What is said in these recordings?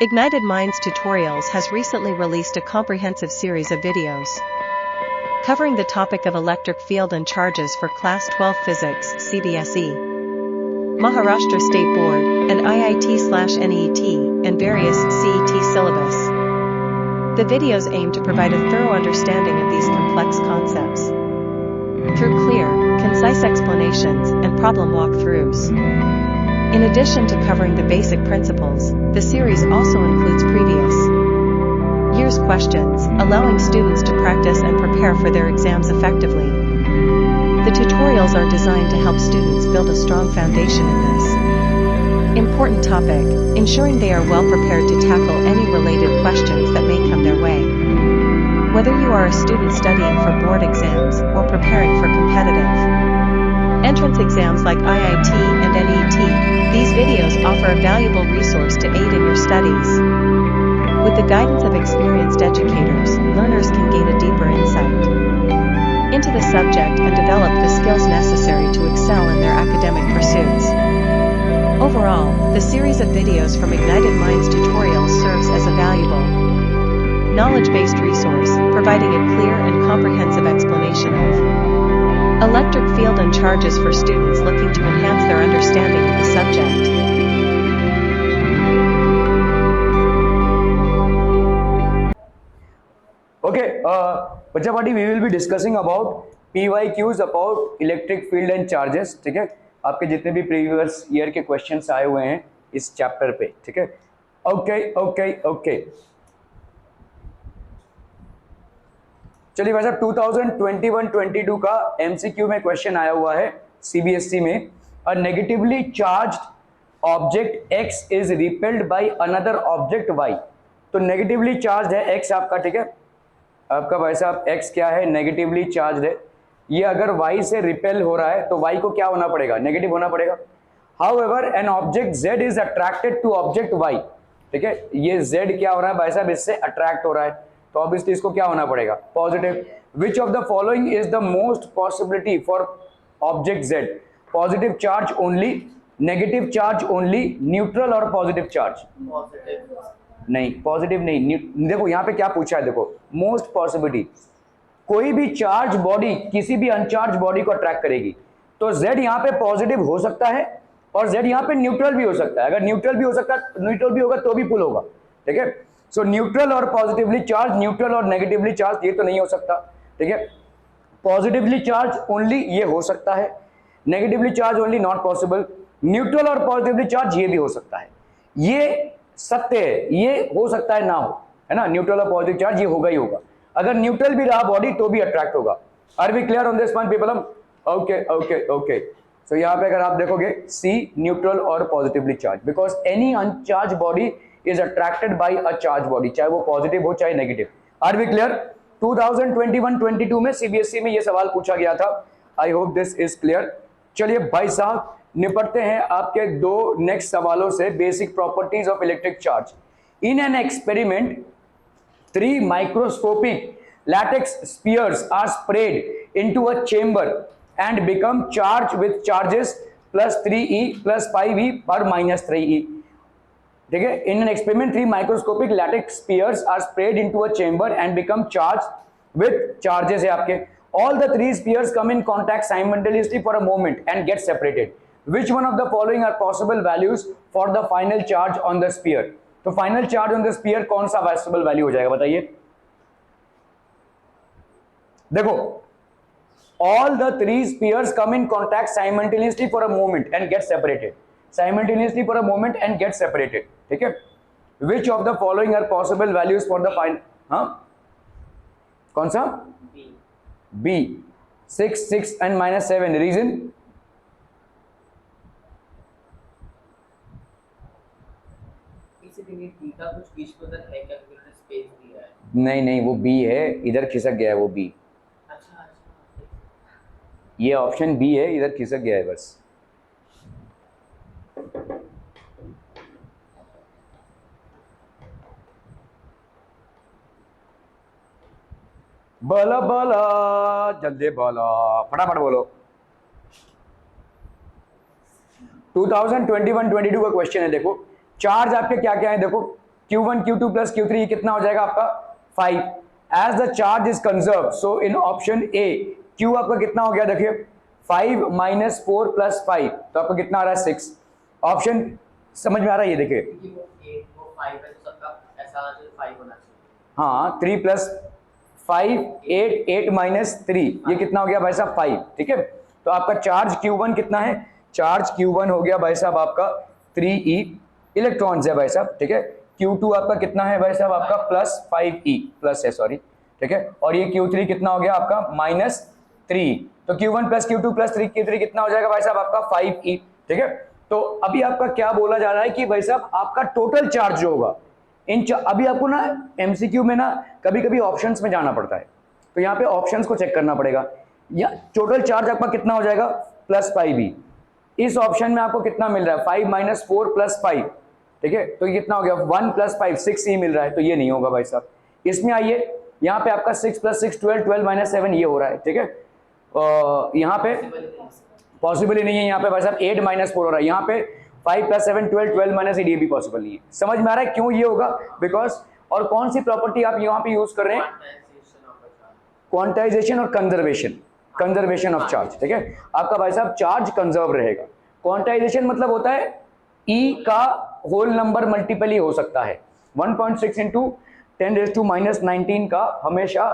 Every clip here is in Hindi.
Ignited Minds Tutorials has recently released a comprehensive series of videos covering the topic of electric field and charges for Class 12 Physics CBSE, Maharashtra State Board, and IIT/NEET, and various CET syllabus. The videos aim to provide a thorough understanding of these complex concepts through clear, concise explanations and problem walkthroughs. In addition to covering the basic principles, the series also includes previous year's questions, allowing students to practice and prepare for their exams effectively. The tutorials are designed to help students build a strong foundation in this important topic, ensuring they are well prepared to tackle any related questions that may come their way. Whether you are a student studying for board exams or preparing for competitive entrance exams like IIT and NET, these videos offer a valuable resource to aid in your studies. With the guidance of experienced educators, learners can gain a deeper insight into the subject and develop the skills necessary to excel in their academic pursuits. Overall, the series of videos from Ignited Minds Tutorials serves as a valuable, knowledge-based resource, providing a clear and comprehensive explanation of electric field and charges for students looking to enhance their understanding of the subject. Okay, बच्चा party we will be discussing about PYQs about electric field and charges. ठीक है, आपके जितने भी प्रीवियस ईयर के क्वेश्चंस आए हुए हैं इस चैप्टर पे. ठीक है, ओके. चलिए भाई साहब, 2021-22 का MCQ में क्वेश्चन आया हुआ है CBSE में. अ negatively charged object X is repelled by another object Y. तो नेगेटिवली चार्ज है X आपका. ठीक है, आपका भाई साहब X क्या है, नेगेटिवली चार्ज है. ये अगर Y से रिपेल हो रहा है तो Y को क्या होना पड़ेगा, नेगेटिव होना पड़ेगा. However an object Z is attracted to object Y. ठीक है, ये Z क्या हो रहा है भाई साहब, इससे अट्रैक्ट हो रहा है, तो ऑब्वियसली इसको क्या होना पड़ेगा, positive. Which of the following is the most possibility for object Z? Positive charge only, negative charge only, neutral और पॉजिटिव चार्ज? नहीं, पॉजिटिव नहीं. देखो यहाँ पे क्या पूछा है, देखो मोस्ट पॉसिबिलिटी. कोई भी चार्ज बॉडी किसी भी अनचार्ज बॉडी को अट्रैक्ट करेगी, तो Z यहाँ पे पॉजिटिव हो सकता है और Z यहाँ पे न्यूट्रल भी हो सकता है. अगर न्यूट्रल भी हो सकता है, न्यूट्रल भी होगा तो भी पुल होगा. ठीक है, सो न्यूट्रल और पॉजिटिवली चार्ज, न्यूट्रल और नेगेटिवली चार्ज ये तो नहीं हो सकता. ठीक है, पॉजिटिवली चार्ज ओनली ये हो सकता है, negatively charge only not possible. Neutral और पॉजिटिवली चार्ज ये भी हो सकता है. ये सत्य है, ये हो सकता है ना हो, है ना. न्यूट्रल और पॉजिटिव चार्ज ये होगा ही होगा. अगर न्यूट्रल भी रहा बॉडी तो भी अट्रैक्ट होगा. Are we clear on this point people? Okay. So यहाँ पे अगर आप देखोगे सी, न्यूट्रल और positively charge, because any uncharge body is attracted by a charge body, चाहे वो पॉजिटिव हो चाहे नेगेटिव. Are we clear? 2021-22 में CBSE में ये सवाल पूछा गया था. I hope this is clear. चलिए भाई साहब, निपटते हैं आपके दो नेक्स्ट सवालों से. Basic properties of electric charge. In an experiment 3 microscopic latex spheres are sprayed into a chamber and become charged with charges plus 3e plus 5e or minus 3e. ठीक है, in an experiment 3 microscopic latex spheres are sprayed into a chamber and become charged with charges है आपके. All the 3 spheres come in contact simultaneously for a moment and get separated. Which one of the following are possible values for the final charge on the sphere? तो final charge on the sphere कौन सा possible value हो जाएगा बताइए. देखो, all the 3 spheres come in contact simultaneously for a moment and get separated. Simultaneously for a moment and get separated. ठीक है, which of the following are possible values for the final? हाँ, कौन सा? B. 6 and -7. Reason? नहीं, वो B है, इधर खिसक गया है वो B. ये ऑप्शन B है, इधर खिसक गया है बस. बोलो जल्दी बोलो, फटाफट बोलो. 2021-22 का क्वेश्चन है. देखो चार्ज आपके क्या क्या है, देखो Q1 Q2 प्लस Q3 ये कितना हो जाएगा आपका 5। As the charge is conserve, so in option A Q आपका कितना हो गया, देखिए 5 माइनस 4 प्लस 5, तो आपका कितना आ रहा है 6। ऑप्शन समझ में आ रहा है, ये देखिए हाँ 3 प्लस 5 8 8 माइनस 3 ये कितना हो गया भाई साहब 5, ठीक है। तो आपका चार्ज Q1 कितना है, चार्ज Q1 हो गया भाई साहब आपका 3e इलेक्ट्रॉन्स है भाई साहब, ठीक है। Q2 आपका कितना है भाई साहब आपका प्लस 5e प्लस है सॉरी, ठीक है। और ये Q3 कितना हो गया आपका माइनस 3, तो Q1 plus Q2 plus Q3 कितना हो जाएगा भाई साहब आपका 5e, ठीक है। तो अभी आपका क्या बोला जा रहा है कि भाई साहब आपका टोटल चार्ज जो होगा अभी आपको ना एमसीक्यू में ना कभी कभी ऑप्शंस में जाना पड़ता है, तो यहाँ पे ऑप्शंस को चेक करना पड़ेगा। या टोटल चार्ज आपका कितना हो जाएगा प्लस 5e, इस ऑप्शन में आपको कितना मिल रहा है 5 माइनस 4 प्लस 5, ठीक है। तो ये कितना हो गया 1 प्लस 5 6e मिल रहा है, तो ये नहीं होगा भाई साहब। इसमें आइए, यहाँ पे आपका 6 प्लस 6 12 12 माइनस 7 ये हो रहा है, ठीक है। यहाँ पे पॉसिबल ही नहीं है, यहाँ पे भाई साहब 8 माइनस 4 हो रहा है, यहाँ पे 5 प्लस 7 12 12 माइनस 8 ये भी पॉसिबल नहीं है। समझ में आ रहा है क्यों ये होगा, बिकॉज और कौन सी प्रॉपर्टी आप यहाँ पे यूज कर रहे हैं, क्वांटाइजेशन और कंजर्वेशन ऑफ चार्ज, ठीक है। आपका भाई साहब चार्ज कंजर्व रहेगा। क्वांटाइजेशन मतलब होता है ई का होल नंबर मल्टीपल ही हो सकता है, 1.6 इंटू 10⁻⁻19 का हमेशा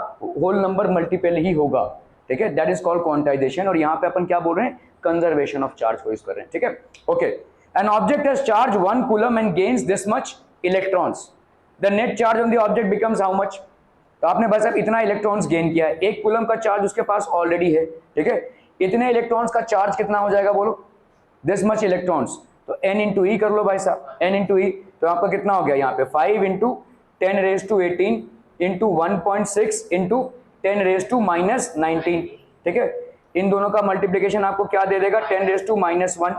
होल नंबर मल्टीपल ही होगा, ठीक है। That is called quantization. और यहाँ पे अपन क्या बोल रहे हैं, कंजर्वेशन ऑफ चार्ज को यूज कर रहे हैं, ठीक है। Okay, an object has charge 1 coulomb and gains this much electrons, the net charge on the object becomes how much. तो आपने बस अब इतना इलेक्ट्रॉन्स गेन किया है, 1 कूलम का चार्ज उसके पास ऑलरेडी है, ठीक है। इतने इलेक्ट्रॉन्स का चार्ज कितना हो जाएगा बोलो, दिस मच इलेक्ट्रॉन्स, तो n इंटू ई कर लो भाई साहब, n इंटू ई, तो आपका कितना हो गया यहाँ पे 5 इंटू 10⁻18 इंटू 1.6 इंटू 10⁻⁻19, ठीक है। इन दोनों का मल्टीप्लीकेशन आपको क्या दे देगा 10⁻⁻1,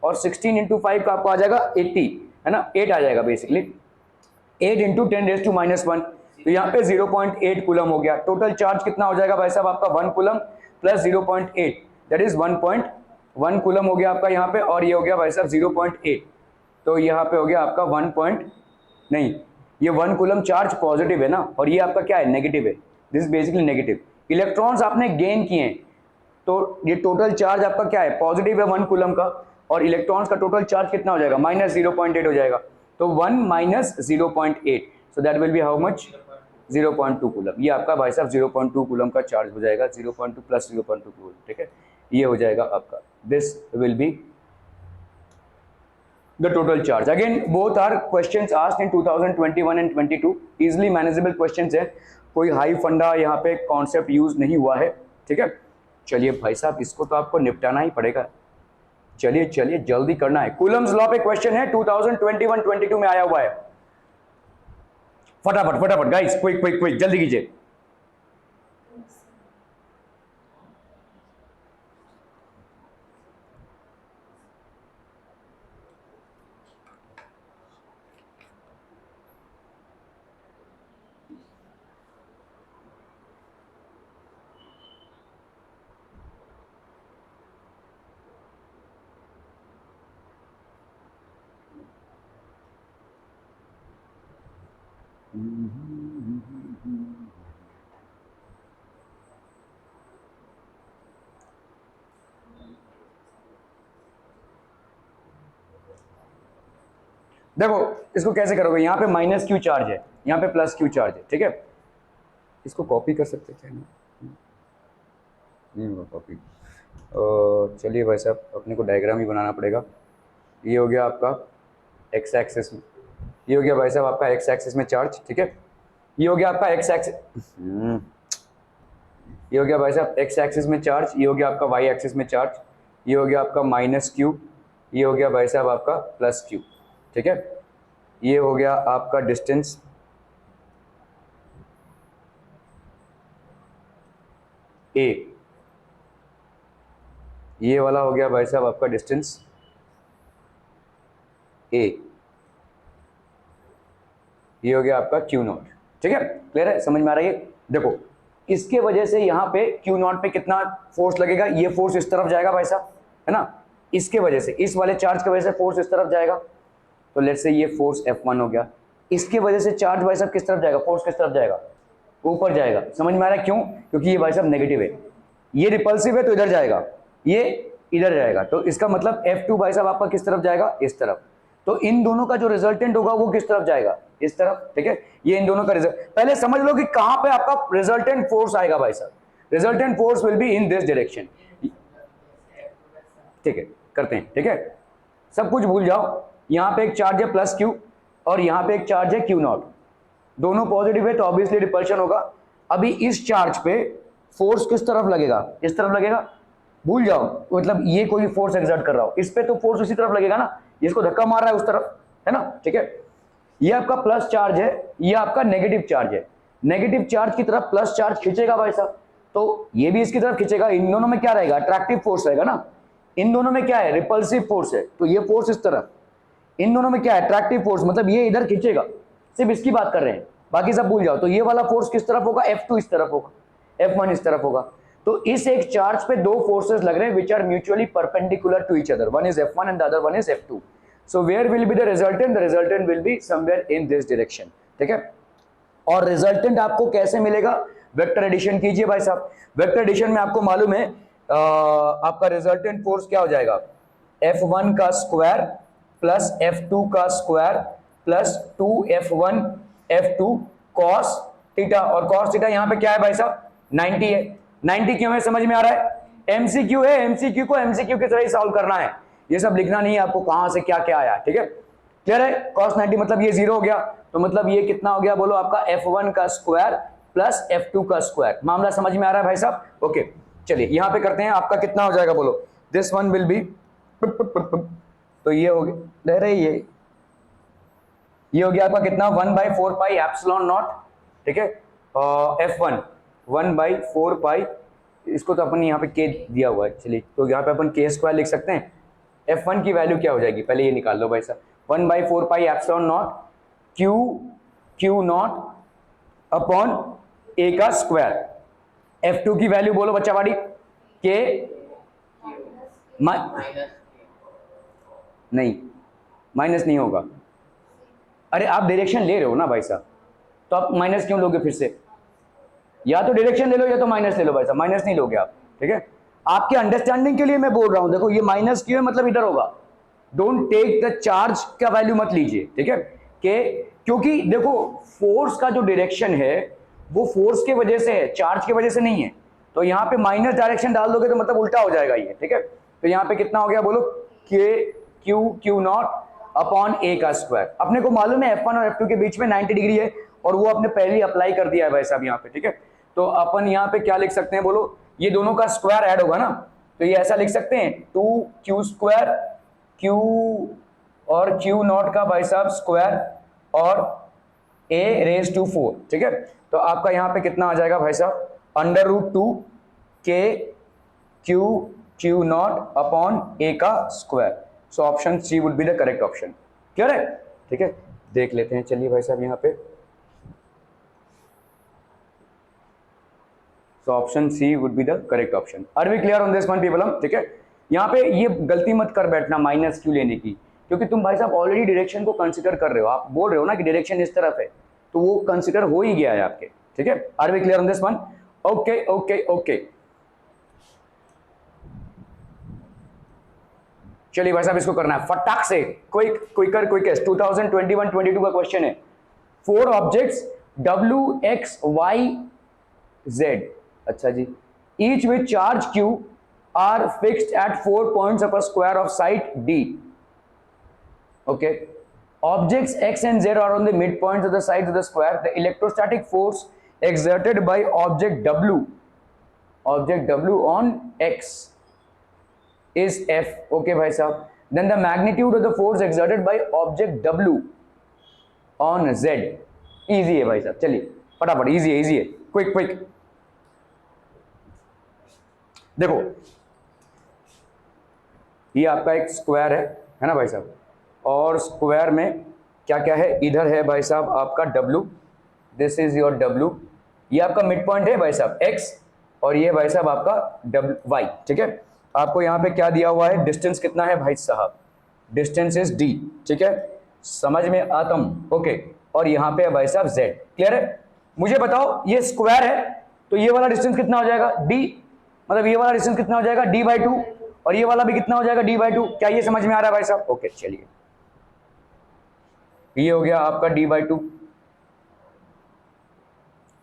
और 16 इंटू 5 का आपको आ जाएगा 80, है ना, 8 आ जाएगा बेसिकली, 8 इंटू 10⁻⁻1, तो यहाँ पे 0.8 कूलम हो गया। टोटल चार्ज कितना हो जाएगा भाई साहब आपका 1 coulomb plus 0.8, that is 1.1 coulomb हो गया आपका यहाँ पे, और ये हो गया भाई साहब 0.8, तो यहाँ पे हो गया आपका 1 कूलम चार्ज पॉजिटिव है ना, और ये आपका क्या है नेगेटिव है, this is basically negative. Electrons आपने गेन किए हैं, तो ये टोटल चार्ज आपका क्या है पॉजिटिव है 1 कूलम का, और इलेक्ट्रॉन्स का टोटल चार्ज कितना हो जाएगा माइनस 0.8 हो जाएगा, तो 1 minus 0.8, so that will be how much 0.2 coulomb. ये आपका भाई साहब 0.2 कूलम का चार्ज हो जाएगा, 0.2 प्लस 0.2 कूलम, ठीक है। ये हो जाएगा आपका, this will B the total charge. Again both are questions asked in 2021 and 22, easily manageable questions है, कोई हाई फंडा यहाँ पे कॉन्सेप्ट यूज नहीं हुआ है, ठीक है। चलिए भाई साहब इसको तो आपको निपटाना ही पड़ेगा, चलिए चलिए जल्दी करना है। कूलम्स लॉ पे क्वेश्चन है 2021-22 में आया हुआ है, फटाफट फटाफट गाइस, क्विक क्विक क्विक जल्दी कीजिए। देखो इसको कैसे करोगे, यहाँ पे माइनस क्यू चार्ज है, यहाँ पे प्लस क्यू चार्ज है, ठीक है। इसको कॉपी कर सकते थे ना, नहीं होगा कॉपी। चलिए भाई साहब अपने को डायग्राम ही बनाना पड़ेगा। ये हो गया आपका एक्स एक्सिस में, ये हो गया भाई साहब आपका एक्स एक्सिस में चार्ज, ठीक है। ये हो गया आपका एक्स एक्सिस, ये हो गया भाई साहब एक्स एक्सिस में चार्ज, ये हो गया आपका वाई एक्सिस में चार्ज, ये हो गया आपका माइनस क्यू, ये हो गया भाई साहब आपका प्लस क्यू, ठीक है। ये हो गया आपका डिस्टेंस ए, ये वाला हो गया भाई साहब आपका डिस्टेंस ए, ये हो गया आपका क्यू नॉट, ठीक है। क्लियर है, समझ में आ रहा है। देखो इसके वजह से यहाँ पे क्यू नॉट पे कितना फोर्स लगेगा, ये फोर्स इस तरफ जाएगा भाई साहब, है ना, इसके वजह से, इस वाले चार्ज की वजह से फोर्स इस तरफ जाएगा, तो लेट्स से ये फोर्स F1 हो गया, इसके वजह से चार्ज भाई साहब किस तरफ जाएगा, फोर्स किस तरफ जाएगा, ऊपर जाएगा। समझ में आ रहा है क्यों? क्योंकि ये भाई साहब नेगेटिव है, ये रिपल्सिव है तो इधर जाएगा, ये इधर जाएगा, तो इसका मतलब F2 भाई साहब आपका किस तरफ जाएगा, इस तरफ। तो इन दोनों का जो रिजल्टेंट होगा वो किस तरफ जाएगा, इस तरफ। ठीक है, ये इन दोनों का रिजल्ट, पहले समझ लो कि कहां पे आपका रिजल्टेंट फोर्स आएगा भाई साहब। Resultant force will be in this direction. ठीक है, करते हैं। ठीक है, सब कुछ भूल जाओ, यहां पे एक चार्ज है प्लस Q और यहां पे एक चार्ज है Q0, दोनों पॉजिटिव है तो ऑब्वियसली रिपल्शन होगा। अभी इस चार्ज पे फोर्स किस तरफ लगेगा, इस तरफ लगेगा, भूल जाओ, मतलब ये कोई फोर्स एक्सर्ट कर रहा हो, इस पे तो फोर्स उसी तरफ लगेगा ना, इसको धक्का मार रहा है उस तरफ, है ना। ठीक है, ये आपका प्लस चार्ज है, ये आपका नेगेटिव चार्ज है। नेगेटिव चार्ज की तरफ प्लस चार्ज खींचेगा भाई साहब, तो ये भी इसकी तरफ खींचेगा। इन दोनों में क्या रहेगा, अट्रैक्टिव फोर्स रहेगा ना। इन दोनों में क्या है, रिपल्सिव फोर्स है, तो ये फोर्स इस तरफ। इन दोनों में क्या है, अट्रैक्टिव फोर्स, मतलब ये इधर खींचेगा, सिर्फ इसकी बात कर रहे हैं, बाकी सब भूल जाओ। तो ये वाला फोर्स किस तरफ होगा, F2 इस तरफ होगा, F1 इस तरफ होगा। तो इस एक चार्ज पे दो फोर्सेस लग रहे हैं which are mutually perpendicular to each other, one is F1 and the other one is F2। So where will be the resultant, the resultant will be somewhere in this direction. ठीक है, और रिजल्टेंट आपको कैसे मिलेगा, वेक्टर एडिशन कीजिए भाई साहब। वेक्टर एडिशन में आपको मालूम है आपका रिजल्टेंट फोर्स क्या हो जाएगा, F1 का स्क्वायर प्लस F2 का square plus 2F1 F2 cos theta, और cos थीटा यहाँ पे क्या है भाई साहब, 90 है। 90 क्यों है, समझ में आ रहा है, MCQ है, MCQ को MCQ की तरह ही सॉल्व करना है, ये सब लिखना नहीं है आपको कहां से क्या क्या आया। ठीक है, क्लियर है। cos 90 मतलब ये 0 हो गया, तो मतलब ये कितना हो गया बोलो, आपका F1 का स्क्वायर प्लस F2 का स्क्वायर। मामला समझ में आ रहा है भाई साहब। ओके, चलिए यहां पे करते हैं, आपका कितना हो जाएगा बोलो, दिस वन विल बी, तो ये हो गया, रहे ये हो गया आपका कितना, 1/4 पाई एप्सिलॉन नॉट। ठीक है, F1 1/4 पाई, इसको तो अपन यहाँ पे K दिया हुआ है, चलिए तो यहाँ पे अपन K² लिख सकते हैं। F1 की वैल्यू क्या हो जाएगी, पहले ये निकाल लो भाई साहब, 1/4 पाई epsilon not Q0 upon A का स्क्वायर। F2 की वैल्यू बोलो बच्चा बाड़ी, K नहीं, माइनस नहीं होगा, अरे आप डायरेक्शन ले रहे हो ना भाई साहब, तो आप माइनस क्यों लोगे फिर से, या तो डायरेक्शन ले लो या तो माइनस ले लो भाई साहब, माइनस नहीं लोगे आप। ठीक है, आपके अंडरस्टैंडिंग के लिए मैं बोल रहा हूं, देखो ये माइनस क्यों है, मतलब इधर होगा, डोंट टेक द चार्ज का वैल्यू मत लीजिए। ठीक है, क्योंकि देखो फोर्स का जो डायरेक्शन है वो फोर्स के वजह से है, चार्ज की वजह से नहीं है, तो यहाँ पे माइनस डायरेक्शन डाल दोगे तो मतलब उल्टा हो जाएगा ये। ठीक है, तो यहाँ पे कितना हो गया बोलो, Q0 अपॉन A का स्क्वायर। अपने को मालूम है F1 और F2 के बीच में 90 डिग्री है, और वो अपने पहले ही अप्लाई कर दिया है भाई साहब यहाँ पे। ठीक है, तो अपन यहाँ पे क्या लिख सकते हैं बोलो, ये दोनों का स्क्वायर ऐड होगा ना, तो ये ऐसा लिख सकते हैं 2Q² Q और Q0 का भाई साहब स्क्वायर और A⁴। ठीक है, तो आपका यहाँ पे कितना आ जाएगा भाई साहब, √2 K Q0 अपॉन A का square. So option C would be the correct option. Clear है? ठीक है, देख लेते हैं, चलिए भाई साहब यहाँ पे, so option C would be the correct option. Are we clear on this one people? ठीक है, यहाँ पे ये गलती मत कर बैठना माइनस क्यों लेने की, क्योंकि तुम भाई साहब ऑलरेडी डायरेक्शन को कंसीडर कर रहे हो, आप बोल रहे हो ना कि डायरेक्शन इस तरफ है, तो वो कंसीडर हो ही गया है आपके। ठीक है, are we clear on this one? Okay okay okay, चलिए भाई साहब इसको करना है फटाक से, क्विकेस्ट 2021-22 का क्वेश्चन है। 4 objects W X Y Z, अच्छा जी, each with charge Q are fixed at 4 points of a square of site D. Okay, objects X and Z are on the midpoints of the sides of the square. The electrostatic force exerted by object W on X is F. Okay भाई साहब, then the magnitude of the force exerted by object W on Z, easy है भाई साहब, चलिए फटाफट, easy है, क्विक। देखो ये आपका एक स्क्वायर है ना भाई साहब, और स्क्वायर में क्या क्या है, इधर है भाई साहब आपका W, this is your W, ये आपका मिड पॉइंट है भाई साहब X, और ये भाई साहब आपका Y। ठीक है, आपको यहाँ पे क्या दिया हुआ है, डिस्टेंस कितना है भाई साहब, डिस्टेंस इज D। ठीक है, समझ में आतम? ओके, और यहाँ पे है भाई साहब z। क्लियर है? मुझे बताओ ये स्क्वायर है तो ये वाला डिस्टेंस कितना हो जाएगा d, मतलब ये वाला डिस्टेंस कितना हो जाएगा d/2 और ये वाला भी कितना हो जाएगा d/2। क्या ये समझ में आ रहा है भाई साहब? ओके चलिए, ये हो गया आपका d/2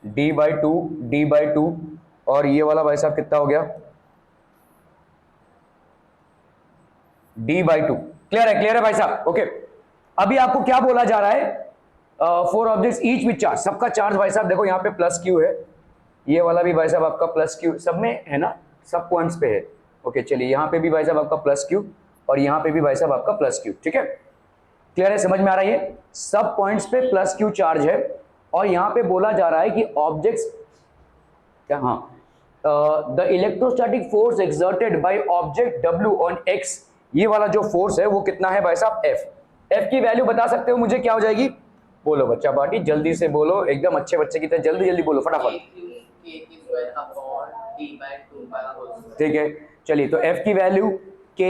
d/2 और ये वाला भाई साहब कितना हो गया d/2। क्लियर है भाई साहब? ओके, अभी आपको क्या बोला जा रहा है? 4 ऑब्जेक्ट्स ईच विथ चार्ज, सबका चार्ज भाई साहब देखो यहाँ पे प्लस क्यू है, ये वाला भी भाई साहब आपका प्लस क्यू, सब में है ना, सब पॉइंट्स पे है। ओके चलिए, यहाँ पे भी भाई साहब आपका प्लस क्यू और यहाँ पे भी भाई साहब आपका प्लस क्यू। ठीक है, क्लियर है? समझ में आ रहा है? ये सब पॉइंट्स पे प्लस क्यू चार्ज है और यहाँ पे बोला जा रहा है कि ऑब्जेक्ट्स क्या, हाँ, the electrostatic force exerted by object W on x, ये वाला जो फोर्स है वो कितना है भाई साहब F की वैल्यू बता सकते हो मुझे? क्या हो जाएगी? बोलो बच्चा पार्टी, जल्दी से बोलो, एकदम अच्छे बच्चे की तरह जल्दी बोलो फटाफट। ठीक है चलिए, तो F की वैल्यू k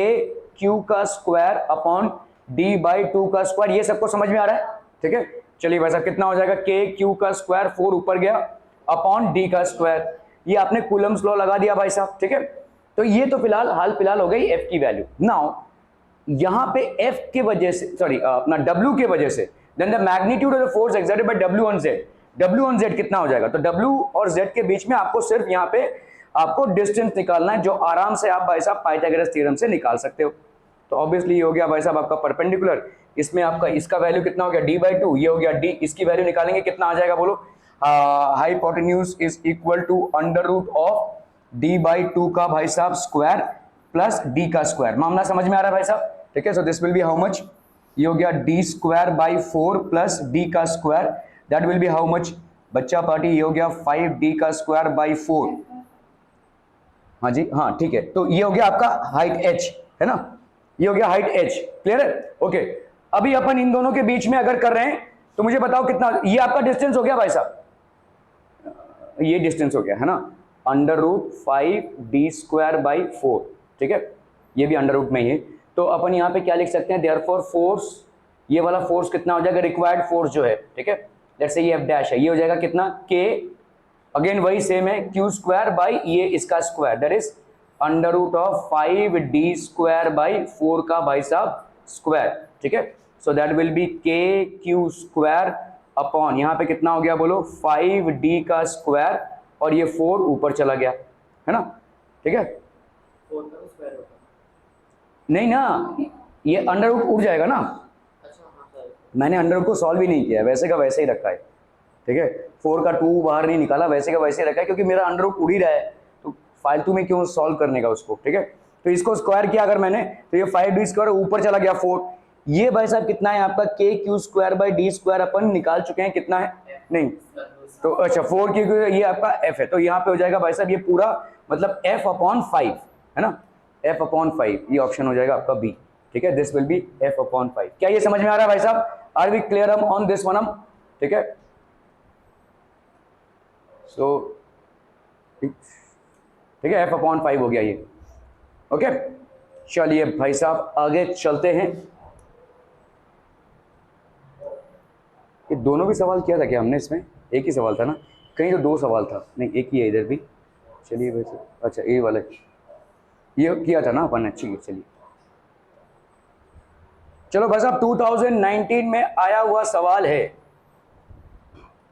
q का स्क्वायर अपॉन d/2 का स्क्वायर, ये सबको समझ में आ रहा है? ठीक है चलिए भाई साहब, कितना हो जाएगा k q का स्क्वायर, 4 ऊपर गया, अपॉन d का स्क्वायर, ये आपने कूलम्स लॉ लगा दिया भाई साहब। ठीक है, तो ये तो हाल फिलहाल हो गई F की वैल्यू। नाउ यहाँ पे F के वजह से, सॉरी अपना W के वजह से, then the magnitude of the force exerted by W on Z, W on Z कितना हो जाएगा? तो W और Z के बीच में आपको सिर्फ यहाँ पे आपको डिस्टेंस निकालना है, जो आराम से आप भाई साहब पाइथागोरस थ्योरम से निकाल सकते हो। तो ऑब्वियसली ये हो गया भाई साहब आपका परपेंडिकुलर, इसमें आपका इसका वैल्यू कितना हो गया d/2, ये हो गया d, इसकी वैल्यू निकालेंगे कितना आ जाएगा बोलो? Hypotenuse is equal to under root of d/2 का भाई साहब स्क्वायर प्लस d का स्क्वायर। मामला समझ में आ रहा है भाई साहब? ठीक है, सो this will be how much? ये हो गया d²/4 प्लस d का square, that will be how much बच्चा पार्टी? ये हो गया 5d²/4। हाँ जी, हाँ ठीक है, तो ये हो गया आपका हाइट h, है ना, ये हो गया हाइट h। क्लियर है? ओके, अभी अपन इन दोनों के बीच में अगर कर रहे हैं तो मुझे बताओ कितना, ये आपका डिस्टेंस हो गया भाई साहब, ये डिस्टेंस हो गया है ना, अंडर रूट 5d²/4। ठीक है, ये भी अंडर रूट में ही है, तो अपन यहाँ पे क्या लिख सकते हैं? देयरफॉर फोर्स, ये वाला फोर्स कितना हो जाएगा? रिक्वायर्ड फोर्स जो है, ठीक है, लेट्स से ये F' है, ये हो जाएगा कितना? k, अगेन वही सेम है, q² ये इसका square, that is under root of 5d²/4 का भाई साहब स्क्वायर। ठीक है, so that will be kq² upon, यहाँ पे कितना हो गया बोलो? 5d का स्क्वायर और ये 4 ऊपर चला गया, है ना? ठीक है, 4 का स्क्वायर होता नहीं ना, ये अंडर रूट उड़ जाएगा ना। अच्छा हाँ सर, मैंने अंडर रूट को सॉल्व ही नहीं किया, वैसे का वैसे ही रखा है। ठीक है, 4 का 2 बाहर नहीं निकाला, वैसे का वैसे ही रखा है, क्योंकि मेरा अंडर रूट उड़ ही रहा है, तो फालतू में क्यों सॉल्व करने का उसको। ठीक है, तो इसको स्क्वायर किया अगर मैंने, तो ये 5d² ऊपर चला गया 4, ये भाई साहब कितना है आपका? kq²/d² अपन निकाल चुके हैं, कितना है? नहीं तो अच्छा 4 की ये आपका f है, तो यहाँ पे हो जाएगा भाई साहब ये पूरा मतलब f/5, है ना, f/5, ये ऑप्शन हो जाएगा आपका बी। ठीक है, दिस विल बी f/5। क्या ये समझ में आ रहा है भाई साहब? Are we clear on this one? ठीक है, सो ठीक है, f/5 हो गया ये। ओके चलिए भाई साहब आगे चलते हैं। ये दोनों भी सवाल किया था क्या हमने? इसमें एक ही सवाल था ना, कहीं तो 2 सवाल था, नहीं एक ही है इधर भी। चलिए भाई साहब, अच्छा ये वाला ये किया था ना अपन ने, ठीक है चलिए। चलो भाई साहब 2019 में आया हुआ सवाल है,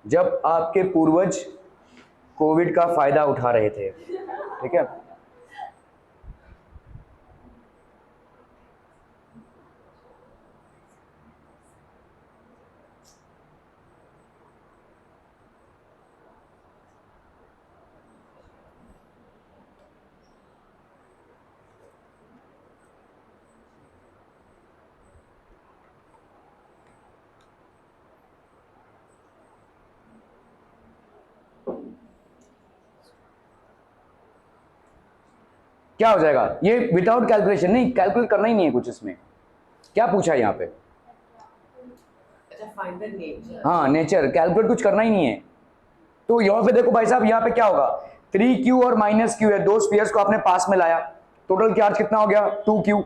जब आपके पूर्वज कोविड का फायदा उठा रहे थे, ठीक है, क्या हो जाएगा? ये विदाउट कैलकुलेशन, नहीं कैलकुलेट करना ही नहीं है कुछ इसमें। क्या पूछा है यहाँ पे? अच्छा फाइंड द नेचर, हाँ नेचर, कैलकुलेट कुछ करना ही नहीं है। तो यहाँ पे देखो भाई साहब, यहाँ पे क्या होगा? 3q और -q है, दो स्फीयर्स को आपने पास में लाया, टोटल चार्ज कितना हो गया? 2q।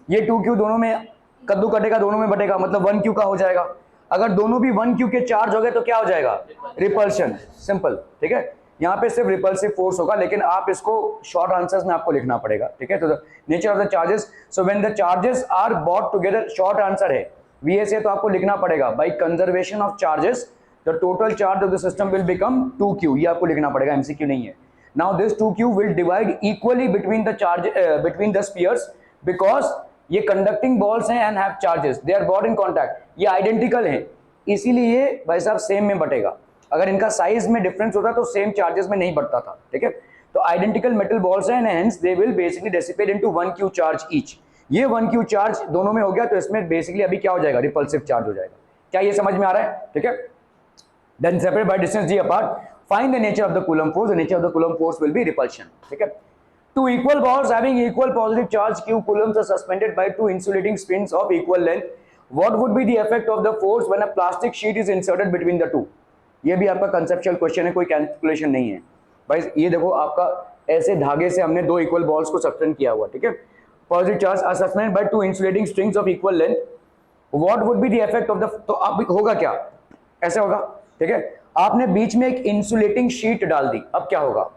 ये 2q दोनों में कद्दू कटेगा, दोनों में बटेगा, मतलब 1q का हो जाएगा। अगर दोनों भी 1q के चार्ज हो गए तो क्या हो जाएगा, रिपल्शन, सिंपल, ठीक है। यहाँ पे सिर्फ रिपल्सिव फोर्स होगा, लेकिन आप इसको शॉर्ट आंसर्स में आपको लिखना पड़ेगा, ठीक है। तो nature of the charges, so when the charges are brought together, short answer है VSA, तो आपको लिखना पड़ेगा by conservation of charges the total charge of the system will become 2q, ये आपको लिखना पड़ेगा, MCQ नहीं है। Now this 2q will divide equally between the charge between the spheres, because ये कंडक्टिंग बॉल्स हैं and have charges, they are brought in contact, ये आइडेंटिकल हैं, इसीलिए ये भाई साहब सेम में बटेगा। अगर इनका साइज में डिफरेंस होता तो सेम चार्जेस में नहीं बढ़ता था, ठीक है। तो आइडेंटिकल मेटल बॉल्स हैं and hence they will basically dissipate into 1q charge each. ये 1q चार्ज दोनों में हो गया, तो इसमें बेसिकली अभी क्या हो जाएगा, रिपल्सिव चार्ज हो जाएगा। क्या ये समझ में आ रहा है, ठीक है। Then separate by distance g apart, find the nature of the Coulomb force, the nature of the Coulomb force will be repulsion, ठीक है। Two equal balls having equal positive charge q coulombs are suspended by two insulating springs of equal length. What would be the effect of the force when a plastic sheet is inserted between the two? ये भी आपका कंसेप्चुअल क्वेश्चन है, कोई कैलकुलेशन नहीं है भाई। ये देखो आपका ऐसे धागे से हमने दो इक्वल बॉल्स को सस्पेंड किया हुआ, ठीक है। Positive charge are suspended by two insulating strings of equal length, what would be the effect of the, तो अब होगा क्या, ऐसे होगा, ठीक है। आपने बीच में एक इंसुलेटिंग शीट डाल दी, अब क्या होगा,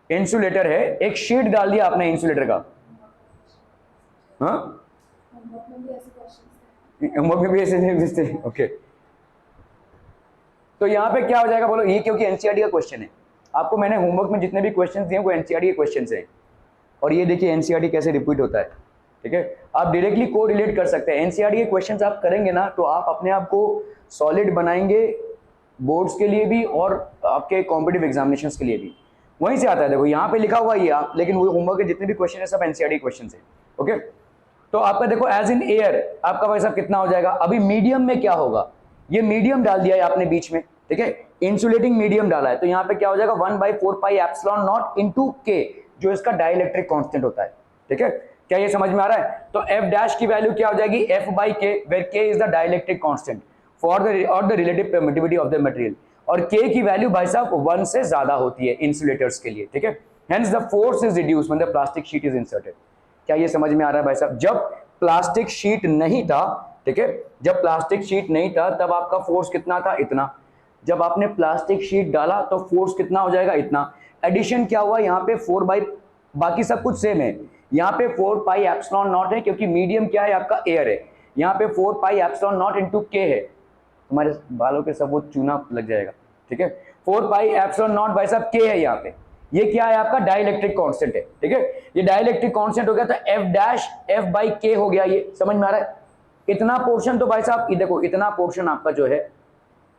इंसुलेटर है, एक शीट डाल दिया आपने इंसुलेटर का, हाँ होमवर्क में भी ऐसे नहीं पूछते, ओके। तो यहाँ पे क्या हो जाएगा बोलो, ये क्योंकि एनसीईआरटी का क्वेश्चन है, आपको मैंने होमवर्क में जितने भी क्वेश्चंस दिए वो एनसीईआरटी के क्वेश्चंस हैं, और ये देखिए एनसीईआरटी कैसे रिपीट होता है, ठीक है। आप डायरेक्टली को रिलेट कर सकते हैं, एनसीईआरटी के क्वेश्चंस आप करेंगे ना तो आप अपने आप को सॉलिड बनाएंगे बोर्ड्स के लिए भी और आपके कॉम्पिटिटिव एग्जामिनेशंस के लिए भी, वहीं से आता है। देखो यहाँ पे लिखा हुआ ये आप, लेकिन वो होमवर्क के जितने भी क्वेश्चन है सब एनसीईआरटी क्वेश्चन है, ओके। तो आपका देखो एज इन एयर आपका भाई साहब कितना हो जाएगा, अभी मीडियम में क्या होगा, ये मीडियम डाल दिया है आपने बीच में, ठीक है, इंसुलेटिंग मीडियम डाला है, तो यहाँ पे क्या हो जाएगा 1/4 पाई एप्सिलॉन नॉट इनटू के, जो इसका डाइलेक्ट्रिक कांस्टेंट होता है, ठीक है। क्या ये समझ में आ रहा है, तो एफ डैश की वैल्यू क्या हो जाएगी, F/K, वेयर के is the dielectric constant for the relative permittivity of the material, और के की वैल्यू भाई साहब 1 से ज्यादा होती है इंसुलेटर्स के लिए, ठीक है। Hence the force is reduced when the plastic sheet is inserted. क्या ये समझ में आ रहा है भाई साहब, जब प्लास्टिक शीट नहीं था, ठीक है, जब प्लास्टिक शीट नहीं था तब आपका फोर्स कितना था, इतना, जब आपने प्लास्टिक शीट डाला तो फोर्स कितना हो जाएगा, इतना। एडिशन क्या हुआ यहाँ पे 4 बाकी सब कुछ सेम है, यहाँ पे 4 पाई एप्सिलॉन नॉट है, क्योंकि मीडियम क्या है आपका, एयर है, यहाँ पे 4 पाई एप्सिलॉन नॉट इनटू के है, तुम्हारे बालों के सब वो चूना लग जाएगा, ठीक है। 4 पाई एप्सिलॉन नॉट भाई साहब के है यहाँ पे, ये क्या है आपका डाइलेक्ट्रिक कांस्टेंट है, ठीक है। ये डाइलेक्ट्रिक कांस्टेंट हो गया तो एफ डैश F/K हो गया, ये समझ में आ रहा है। इतना पोर्शन तो भाई साहब ये देखो, इतना पोर्शन आपका जो है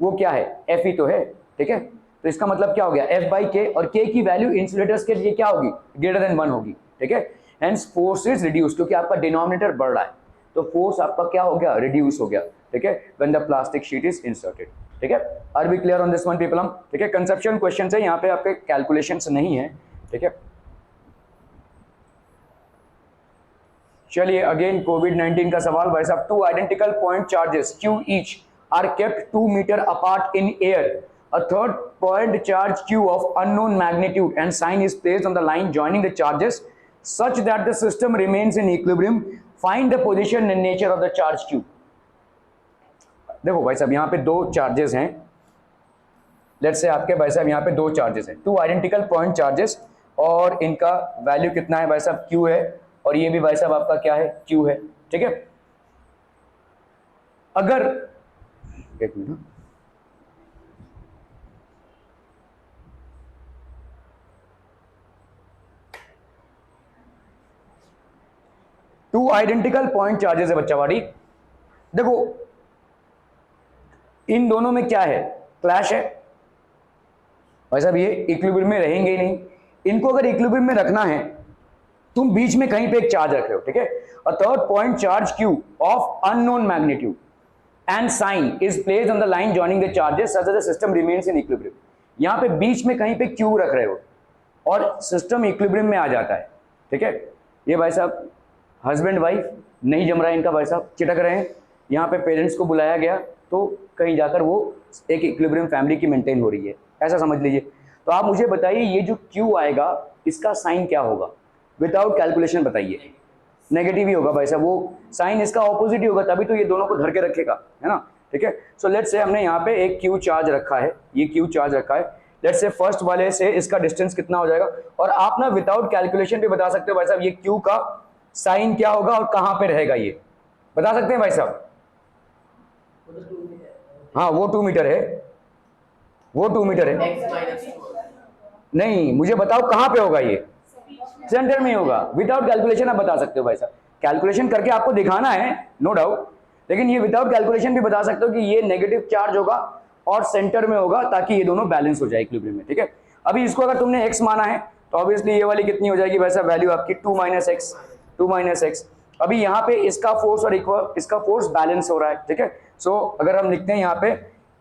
वो क्या है, F ही तो है, ठीक है। तो इसका मतलब क्या हो गया F/K, और K की वैल्यू इंसुलेटर्स के लिए क्या होगी, ग्रेटर देन 1 होगी, ठीक है। हेंस फोर्स इज रिड्यूस, क्योंकि आपका डिनोमिनेटर बढ़ रहा है तो फोर्स आपका क्या हो गया, रिड्यूस हो गया, ठीक है, when the plastic sheet is inserted, ठीक है। Are we clear on this one people, hmm, ठीक है। कंसेप्चुअल क्वेश्चन है, यहाँ पे आपके कैलकुलेशंस नहीं है, ठीक है। चलिए अगेन कोविड-19 का सवाल भाई साहब, two identical point charges Q each are kept 2 metre apart in air, a third point charge Q of unknown magnitude and sign is placed on the line joining the charges such that the system remains in equilibrium, find the position and nature of the charge Q। देखो भाई साहब यहाँ पे दो चार्जेस हैं, लेट्स से आपके भाई साहब यहाँ पे दो चार्जेस हैं, टू आइडेंटिकल पॉइंट चार्जेस, और इनका वैल्यू कितना है भाई साहब, Q है, और ये भी भाई साहब आपका क्या है, Q है, ठीक है। अगर एक minute, to identical point charges है बच्चावाड़ी, देखो इन दोनों में क्या है, क्लैश है भाई साहब, ये इक्विलिब्रियम में रहेंगे ही नहीं, इनको अगर इक्विलिब्रियम में रखना है तुम बीच में कहीं पे एक चार्ज रख रहे हो, ठीक है। A third point charge Q of unknown magnitude and sign is placed on the line joining the charges such that the system remains in equilibrium. यहाँ पे बीच में कहीं पे Q रख रहे हो और सिस्टम इक्विलिब्रियम में आ जाता है, ठीक है। ये भाई साहब हस्बैंड वाइफ नहीं जम रहा है इनका, भाई साहब चिटक रहे हैं, यहाँ पे पेरेंट्स को बुलाया गया तो कहीं जाकर वो एक इक्विलिब्रियम फैमिली की मेंटेन हो रही है, ऐसा समझ लीजिए। तो आप मुझे बताइए ये जो Q आएगा इसका साइन क्या होगा, विदाउट कैलकुलेशन बताइए। नेगेटिव ही होगा भाई साहब, वो साइन इसका ऑपोजिट ही होगा, तभी तो ये दोनों को धर के रखेगा, है ना। ठीक है, सो लेट्स से हमने यहाँ पे एक क्यू चार्ज रखा है, ये क्यू चार्ज रखा है, लेट्स से फर्स्ट वाले से इसका डिस्टेंस कितना हो जाएगा, और आप ना विदाउट कैलकुलेशन भी बता सकते हो भाई साहब ये क्यू का साइन क्या होगा और कहां पे रहेगा, ये बता सकते हैं भाई साहब। हाँ वो 2 मीटर है, वो 2 मीटर है। x minus 2 नहीं, मुझे बताओ कहां पे होगा, ये सेंटर में होगा। विदाउट कैलकुलेशन आप बता सकते हो भाई साहब, कैलकुलेशन करके आपको दिखाना है नो डाउट, लेकिन ये विदाउट कैलकुलेशन भी बता सकते हो कि ये नेगेटिव चार्ज होगा और सेंटर में होगा, ताकि ये दोनों बैलेंस हो जाए इक्विलिब्रियम में। ठीक है, अभी इसको अगर तुमने x माना है तो ऑब्वियसली ये वाली कितनी हो जाएगी भाई साहब, वैल्यू आपकी 2 माइनस एक्स। अभी यहाँ पे इसका फोर्स और इसका फोर्स बैलेंस हो रहा है। ठीक है, सो अगर हम लिखते हैं यहाँ पे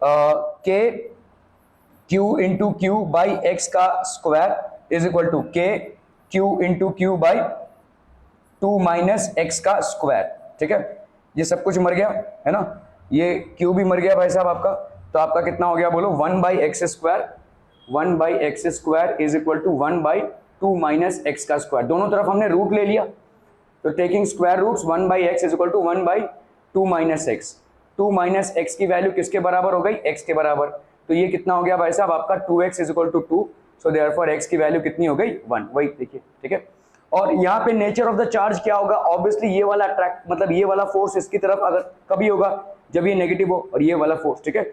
के Q into Q by x का स्क्वायर इज इक्वल टू के Q into Q by 2 minus x का स्क्वायर। ठीक है, ये सब कुछ मर गया है ना, ये क्यू भी मर गया भाई साहब आपका, तो आपका कितना हो गया बोलो, 1 by X square, 1 by X square is equal to 1 by 2 minus x का स्क्वायर। दोनों तरफ हमने रूट ले लिया, तो taking square roots 1 by X is equal to 1 by 2 minus X. 2 minus X की वैल्यू किसके बराबर हो गई, एक्स के बराबर, तो ये कितना हो गया भाई साहब आपका 2x is equal to 2, so therefore x की वैल्यू कितनी हो गई 1, वही देखिए। ठीक है, और यहाँ पे नेचर ऑफ द चार्ज क्या होगा, ऑब्वियसली ये वाला अट्रैक्ट मतलब ये वाला फोर्स इसकी तरफ अगर कभी होगा जब ये नेगेटिव हो, और ये वाला फोर्स। ठीक है,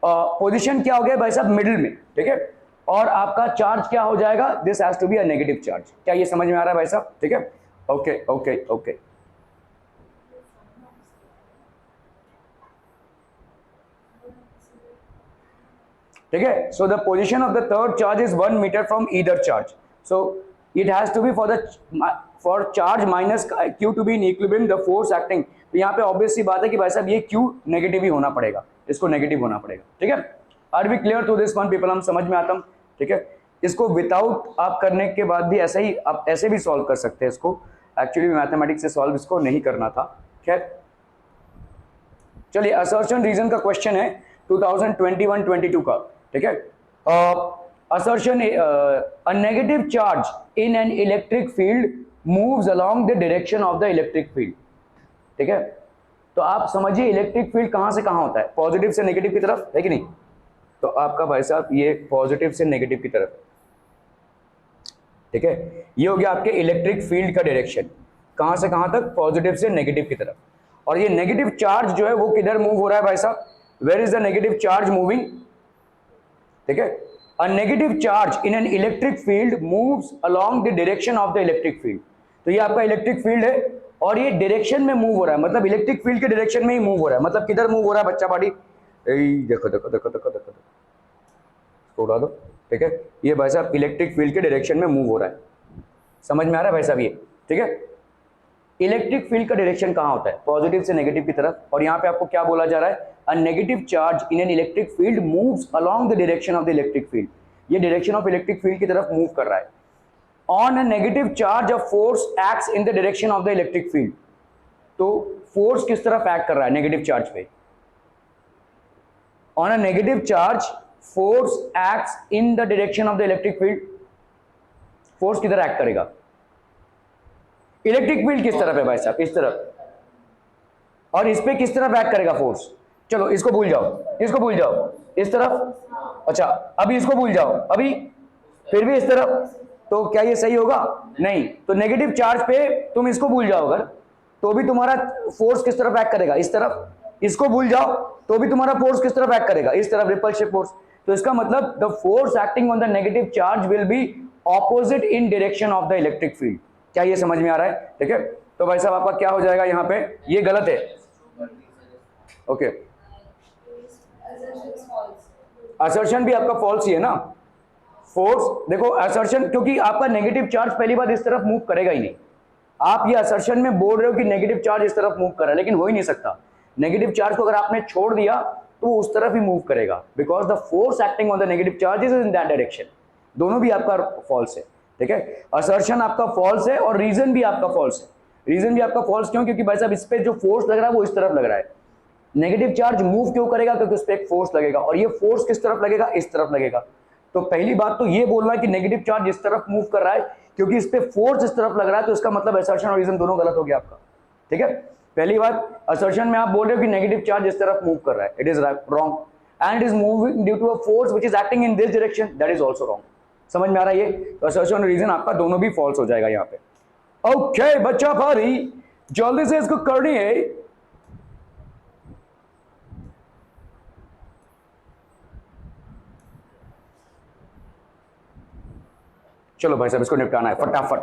पोजीशन क्या हो गया भाई साहब, मिडिल में। ठीक है, और आपका चार्ज क्या हो जाएगा, this has to be a negative charge. क्या ये समझ में आ रहा है भाई साहब। ठीक है, ओके ओके ओके, ठीक है, so the position of the third charge is 1 metre from either charge, so it has to be for charge minus Q to be in equilibrium the force acting. तो यहाँ पे ऑब्वियस सी बात है कि भाई साहब ये क्यू नेगेटिव ही होना पड़ेगा, इसको नेगेटिव होना पड़ेगा। ठीक है, are be clear to this one people, हम समझ में आता हूँ। ठीक है, इसको विदाउट आप करने के बाद भी ऐसा ही आप ऐसे भी सॉल्व कर सकते हैं इसको, एक्चुअली मैथमेटिक्स से सॉल्व इसको नहीं करना था। खैर चलिए, असर्शन रीजन का क्वेश्चन है 2021-22 का। ठीक है, assertion a negative charge in an electric field moves along the direction of the electric field। ठीक है, तो आप समझिए इलेक्ट्रिक फील्ड कहां से कहां होता है, पॉजिटिव से नेगेटिव की तरफ, है कि नहीं। तो आपका भाई साहब ये पॉजिटिव से नेगेटिव की तरफ। ठीक है, ये हो गया आपके इलेक्ट्रिक फील्ड का डायरेक्शन, कहां से कहां तक, पॉजिटिव से नेगेटिव की तरफ। और ये नेगेटिव चार्ज जो है वो किधर मूव हो रहा है भाई साहब, where is the negative charge moving. ठीक है, a negative charge in an electric field moves along the direction of the electric field। तो ये आपका इलेक्ट्रिक फील्ड है और ये डायरेक्शन में मूव हो रहा है, मतलब इलेक्ट्रिक फील्ड के डायरेक्शन में ही मूव हो रहा है। मतलब किधर मूव हो रहा है बच्चा पार्टी, देखो देखो देखो देखो देखो, थोड़ा दो। ठीक है, ये भाई साहब इलेक्ट्रिक फील्ड के डायरेक्शन में मूव हो रहा है, समझ में आ रहा है भाई साहब ये। ठीक है, इलेक्ट्रिक फील्ड का डायरेक्शन कहां होता है, पॉजिटिव से नेगेटिव की तरफ। और यहाँ पे आपको क्या बोला जा रहा है, अ negative charge in an electric field moves along the direction of the electric field. ये डायरेक्शन ऑफ इलेक्ट्रिक फील्ड की तरफ मूव कर रहा है। On a negative charge a force acts in the direction of the electric field. तो फोर्स किस तरफ एक्ट कर रहा है नेगेटिव चार्ज पे, on a negative charge force acts in the direction of the electric field. Force किधर एक्ट करेगा, इलेक्ट्रिक फील्ड किस तरफ है भाई साहब, इस तरफ, और इस पे किस तरफ एक्ट करेगा फोर्स। चलो इसको भूल जाओ, इसको भूल जाओ, इस तरफ। अच्छा अभी इसको भूल जाओ, अभी फिर भी इस तरफ, तो क्या ये सही होगा, नहीं। तो नेगेटिव चार्ज पे तुम इसको भूल जाओ अगर, तो भी तुम्हारा फोर्स किस तरफ एक्ट करेगा, इस तरफ। इसको भूल जाओ तो भी तुम्हारा फोर्स किस तरफ एक्ट करेगा, इस तरफ, रिपल्सिव फोर्स। तो इसका मतलब the force acting on the negative charge will be opposite in direction of the electric field. क्या ये समझ में आ रहा है। ठीक है, तो भाई साहब आपका क्या हो जाएगा यहाँ पे, ये गलत है। ओके, असर्शन भी आपका फॉल्स ही है ना। फोर्स देखो असर्शन, क्योंकि आपका नेगेटिव चार्ज पहली बार इस तरफ मूव करेगा ही नहीं। आप ये असर्शन में बोल रहे हो कि नेगेटिव चार्ज इस तरफ मूव कर रहा है, लेकिन हो ही नहीं सकता। नेगेटिव चार्ज को अगर आपने छोड़ दिया तो वो उस तरफ ही मूव करेगा, because the force acting on the negative charge is in that direction. दोनों भी आपका फॉल्स है। ठीक है, असर्शन आपका फॉल्स है और रीजन भी आपका फॉल्स है। रीजन भी आपका फॉल्स क्यों, क्योंकि भाई साहब इस पे जो फोर्स लग रहा है वो इस तरफ लग रहा है। नेगेटिव चार्ज मूव क्यों करेगा, क्योंकि उस पर एक फोर्स लगेगा, और ये फोर्स किस तरफ लगेगा, इस तरफ लगेगा। तो पहली बात तो ये बोलना कि नेगेटिव चार्ज इस तरफ मूव कर रहा है, क्योंकि इस पे फोर्स इस तरफ लग रहा है, तो इसका मतलब असर्शन और रीजन दोनों गलत हो गया आपका। ठीक है, पहली बात, असर्शन में आप बोल रहे हो कि नेगेटिव चार्ज इस तरफ मूव कर रहा है, it is wrong, and is moving due to a force which is acting in this direction, that is also wrong. समझ में आ रहा है ये? तो असर्शन और रीजन आपका दोनों भी फॉल्स हो जाएगा यहाँ पे। ओके बच्चा भारी, जल्दी से इसको करनी है। चलो भाई साहब इसको निपटाना है फटाफट।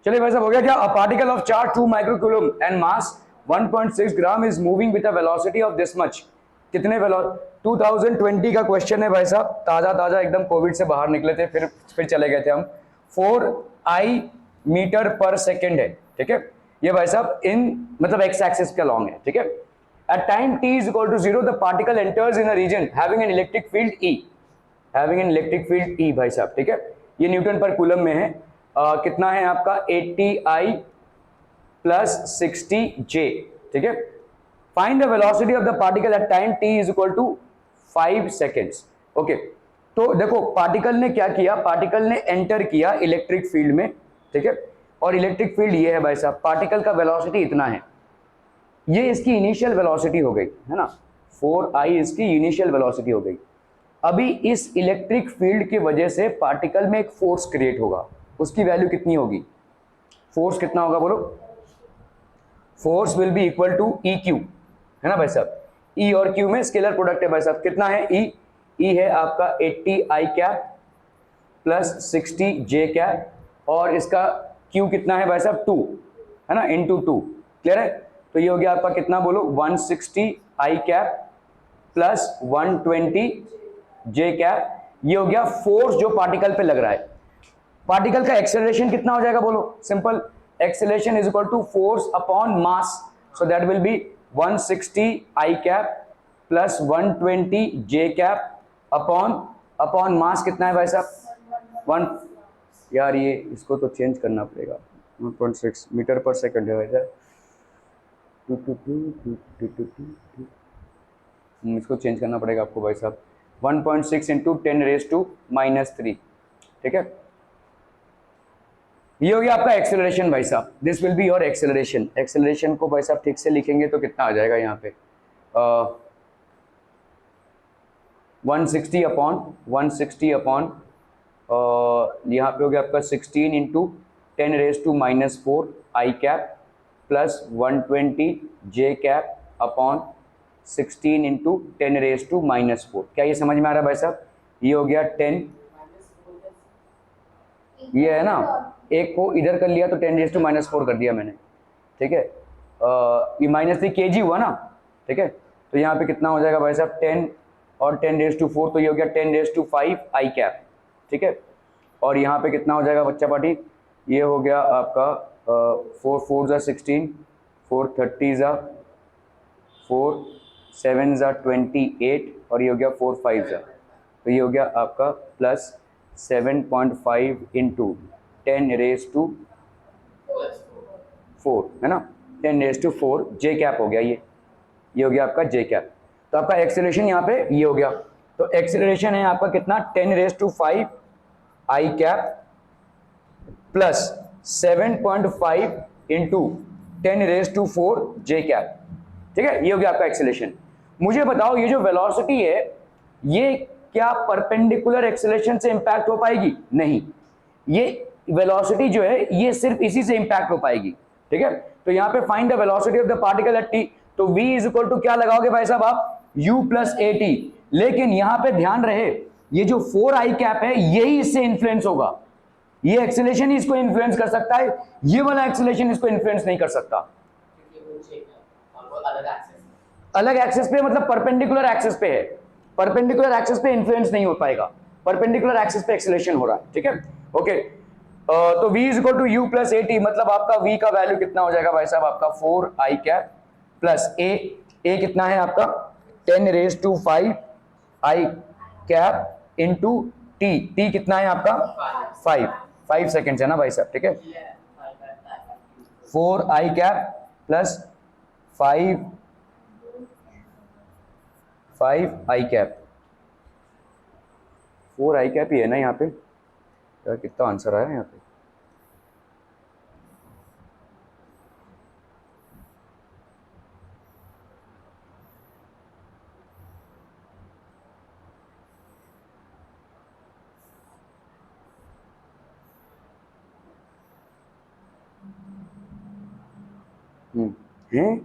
चलिए भाई साहब हो गया क्या? A particle of charge 2 microcoulomb and mass 1.6 gram is moving with a velocity of this much. कितने 2020 का क्वेश्चन है भाई साहब, ताजा ताजा एकदम, कोविड से बाहर निकले थे, फिर चले गए थे हम। 4 मीटर पर सेकेंड है। ठीक है, ये भाई साहब इन मतलब एक्स एक्सिस के लॉन्ग है। ठीक है, at time t is equal to 0 the particle enters in a region having an electric field E, having an electric field E भाई साहब। ठीक है, ये न्यूटन पर कूलम में है। कितना है आपका 80I प्लस 60J। ठीक है, find the velocity of the particle at time t is equal to 5 seconds. Okay, तो देखो पार्टिकल ने क्या किया, पार्टिकल ने एंटर किया इलेक्ट्रिक फील्ड में। ठीक है, और इलेक्ट्रिक फील्ड ये है भाई साहब, पार्टिकल का वेलोसिटी इतना है, ये इसकी इनिशियल वेलोसिटी हो गई है ना, 4I इसकी इनिशियल वेलोसिटी हो गई। अभी इस इलेक्ट्रिक फील्ड की वजह से पार्टिकल में एक फोर्स क्रिएट होगा, उसकी वैल्यू कितनी होगी? फोर्स कितना होगा बोलो? Force will be equal to E Q, है ना भाई साहब। ई और क्यू में स्केलर प्रोडक्ट है भाई साहब। कितना है ई? ई है आपका 80I cap plus 60J cap, और इसका क्यू कितना है भाई साहब 2, है ना, इंटू 2। क्लियर है? तो ये हो गया आपका कितना बोलो 160I cap plus 120J cap. ये हो गया फोर्स जो पार्टिकल पे लग रहा है। पार्टिकल का एक्सेलरेशन कितना हो जाएगा बोलो? Simple, acceleration is equal to force upon mass, so that will be 160I cap plus 120J cap upon mass कितना है भाई साहब 1। यार ये इसको तो चेंज करना पड़ेगा, 1.6 मीटर पर सेकंड है भाई साहब। इसको चेंज करना पड़ेगा आपको भाई साहब, 1.6 इंटू 10⁻⁻3। ठीक है, ये हो गया आपका एक्सेलरेशन भाई साहब। This will be your acceleration. Acceleration को भाई साहब ठीक से लिखेंगे तो कितना आ जाएगा यहाँ पे 160 अपॉन यहाँ पे हो गया आपका 16 into 10⁻⁻4 I cap plus 120J cap upon 16 into 10⁻⁻4। क्या ये समझ में आ रहा है भाई साहब? ये हो गया 10, ये है ना, एक को इधर कर लिया तो 10⁻⁻4 कर दिया मैंने। ठीक है, ये -3 kg हुआ ना। ठीक है, तो यहाँ पे कितना हो जाएगा भाई साहब 10 और 10⁻4, तो ये हो गया 10⁻5 I कैप। ठीक है, और यहाँ पे कितना हो जाएगा बच्चा पार्टी? ये हो गया आपका 4 4 ज़ा 16, 4 30 ज़ा 4 7 ज़ा 28, और ये हो गया 4 5 ज़ा, तो ये हो गया आपका प्लस 7.5 इंटू 10⁻⁴, है ना, 10⁻⁴ J कैप हो गया। ये हो गया आपका J कैप। तो आपका एक्सेलरेशन यहाँ पे ये हो गया। तो एक्सेलरेशन है आपका कितना 10⁻⁵ I cap plus 7.5 into 10⁻⁴ J cap. ठीक है, ये हो गया आपका एक्सेलरेशन। मुझे बताओ ये जो वेलोसिटी है ये क्या परपेंडिकुलर एक्सेलरेशन से इंपैक्ट हो पाएगी? नहीं, ये वेलोसिटी जो है ये सिर्फ इसी से इंपैक्ट हो पाएगी। ठीक है, तो यहाँ पे find the velocity of the particle eight t, तो v इज इक्वल टू क्या लगाओगे भाई साहब आप? u plus at। लेकिन यहाँ पे ध्यान रहे ये जो 4I कैप है यही इससे इन्फ्लुएंस होगा, ये एक्सेलरेशन ही इसको इन्फ्लुएंस कर सकता है, ये वाला एक्सेलरेशन इसको इन्फ्लुएंस नहीं कर सकता। अलग एक्सिस पे मतलब परपेंडिकुलर एक्सिस पे है, परपेंडिकुलर एक्सिस पे इन्फ्लुएंस नहीं हो पाएगा, परपेंडिकुलर एक्सिस पे एक्सेलरेशन हो रहा है। ठीक है, ओके, तो v is equal to u plus at, मतलब आपका v का वैल्यू कितना हो जाएगा भाई साहब आपका 4I कैप प्लस a कितना है आपका 10⁻⁵ I कैप इंटू t कितना है आपका 5 सेकेंड्स है ना भाई साहब। ठीक है, 4I cap plus 5 I cap, 4 I cap ही है ना यहाँ पे यार, कितना आंसर आया यहाँ पे? हैं?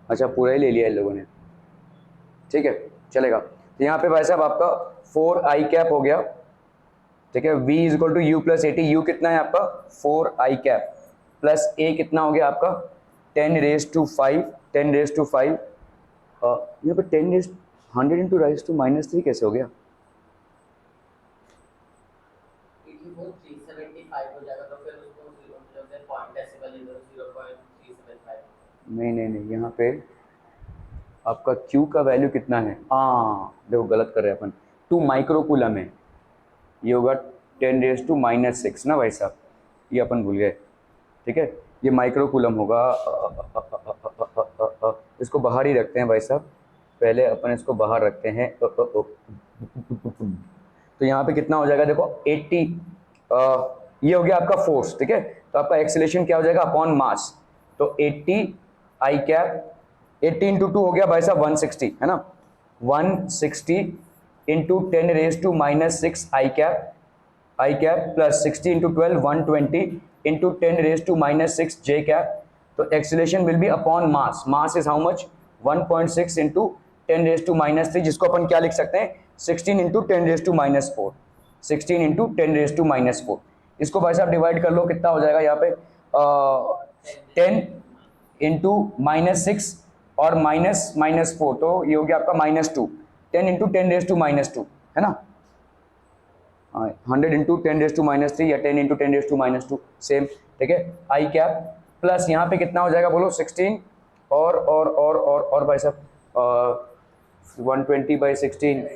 अच्छा पूरा ही ले लिया इन लोगों ने, ठीक है चलेगा। तो यहाँ पे भाई साहब आपका 4 आई कैप हो गया, ठीक है। v is equal to u plus 80, u कितना है आपका 4 आई कैप प्लस a कितना हो गया आपका 10 रेज टू 5, 10 रेज टू 5, यहाँ पे 10 रेज 100 इंटू राइज टू -3 कैसे हो गया? क्योंकि वो 375 हो जाएगा तो फिर उसको 0.375। नहीं यहाँ पे आपका q का वैल्यू कितना है? हाँ देखो गलत कर रहे हैं अपन, 2 माइक्रोकूलम है, ये होगा 10 रेज टू -6 ना भाई साहब, ये अपन भूल गए, ठीक है। ये माइक्रोकूलम होगा, इसको बाहर ही रखते हैं भाई साहब, पहले अपन इसको बाहर रखते हैं। तो यहाँ पे कितना हो जाएगा देखो 80, ये हो गया आपका फोर्स, ठीक है। तो आपका एक्सेलेरेशन क्या हो जाएगा अपॉन मास, तो 80 आई कैप, 80 इंटू 2 हो गया भाई साहब 160 है ना, 160 into 10 raise to -6 i cap plus 60 into 12 120 into 10 raise to -6 j cap. तो acceleration will be upon mass, mass is how much 1.6 into 10 raise to -3, जिसको अपन क्या लिख सकते हैं 16 into 10 raise to -4, 16 into 10 raise to -4। इसको भाई साहब डिवाइड कर लो, कितना हो जाएगा यहाँ पे 10 इंटू -6 और -4, तो ये हो गया आपका -2, 10 इंटू 10 रेज टू -2 है ना, 100 इंटू 10 रेज टू -3 या 10 इंटू 10 रेज टू -2 सेम, ठीक है। आई कैप प्लस यहाँ पे कितना हो जाएगा बोलो 16 और भाई साहब 120 बाई 16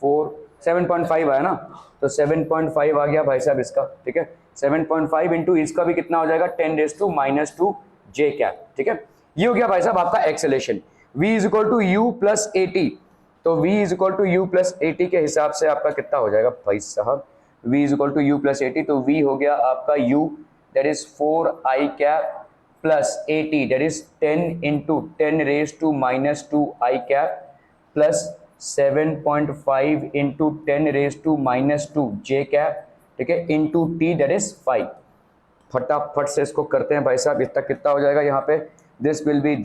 4 7.5 आया ना, तो 7.5 आ गया भाई साहब इसका, ठीक है। 7.5 इंटू इसका भी कितना हो जाएगा 10 रेज टू -2 जे कैप, ठीक है। ये हो गया भाई साहब आपका acceleration. v is equal to u plus 80, तो v is equal to u plus 80 के हिसाब से आपका कितना हो जाएगा भाई साहब, v is equal to u plus 80, तो v हो गया आपका u that is 4 I cap plus 80 that is 10 into 10 raise to -2 I cap plus 7.5 into 10 raise to -2 J cap, ठीक है, इंटू t दैट इज 5। फटाफट से इसको करते हैं भाई साहब, इतना कितना हो जाएगा यहाँ पे, this will be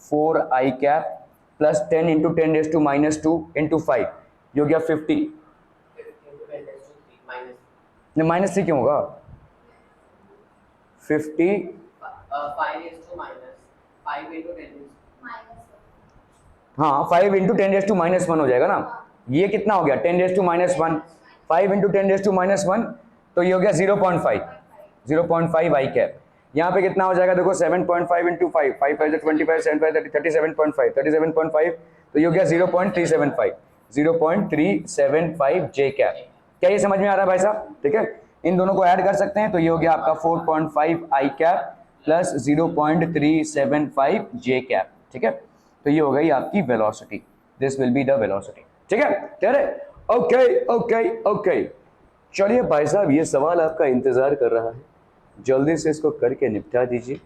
4 I cap plus 10 into 10 raise to -2 into 5, ये हो गया 50, नहीं -3 क्यों होगा 50 हाँ 5 इंटू 10 रेज टू -1 हो जाएगा ना, ये कितना हो गया 10 raise to -1, 5 into 10 raise to -1, तो ये हो गया 0.5 आई कैप। यहाँ पे कितना हो जाएगा देखो 7.5 इंटू 5, 5 5 25 7 5 37.5, तो ये हो गया 0.375 जे कैप। क्या ये समझ में आ रहा है भाई साहब, ठीक है। इन दोनों को ऐड कर सकते हैं, तो ये हो गया आपका 4.5 आई कैप प्लस 0.375 जे कैप, ठीक है। तो ये हो गई आपकी velocity, this will be the velocity, ठीक है। ओके चलिए भाई साहब, ये सवाल आपका इंतजार कर रहा है, जल्दी से इसको करके निपटा दीजिए।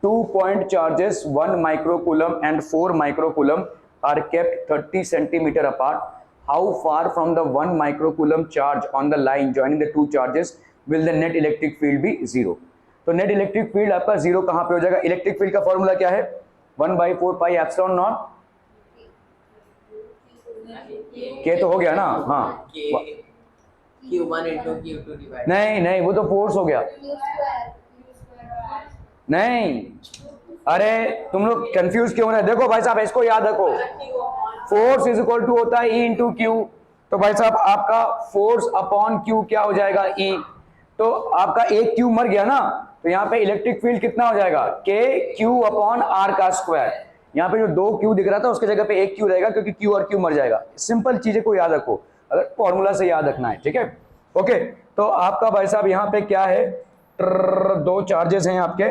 2 point charges 1 microcoulomb and 4 microcoulomb are kept 30 centimeter apart. How far from the 1 microcoulomb charge on the line joining the two charges will the net electric field be 0? तो नेट इलेक्ट्रिक फील्ड आपका 0 कहां पे हो जाएगा, इलेक्ट्रिक फील्ड का फॉर्मूला क्या है 1/4 पाई एप्सिलॉन नॉट के, तो हो गया ना, हाँ Q1 into Q2 डिवाइड, नहीं वो तो फोर्स हो गया, नहीं अरे तुम लोग कंफ्यूज क्यों रहे, देखो भाई साहब इसको याद रखो, फोर्स इज इक्वल टू होता है E इंटू क्यू, तो भाई साहब आपका फोर्स अपॉन क्यू क्या हो जाएगा E, तो आपका एक क्यू मर गया ना, तो यहाँ पे इलेक्ट्रिक फील्ड कितना हो जाएगा के क्यू अपॉन आर का स्क्वायर, यहाँ पे जो 2 क्यू दिख रहा था उसके जगह पे 1 क्यू रहेगा, क्योंकि क्यू और क्यू मर जाएगा। सिंपल चीजें को याद रखो, अगर फॉर्मूला से याद रखना है, ठीक है। ओके, तो आपका भाई साहब यहाँ पे क्या है, दो चार्जेस हैं आपके,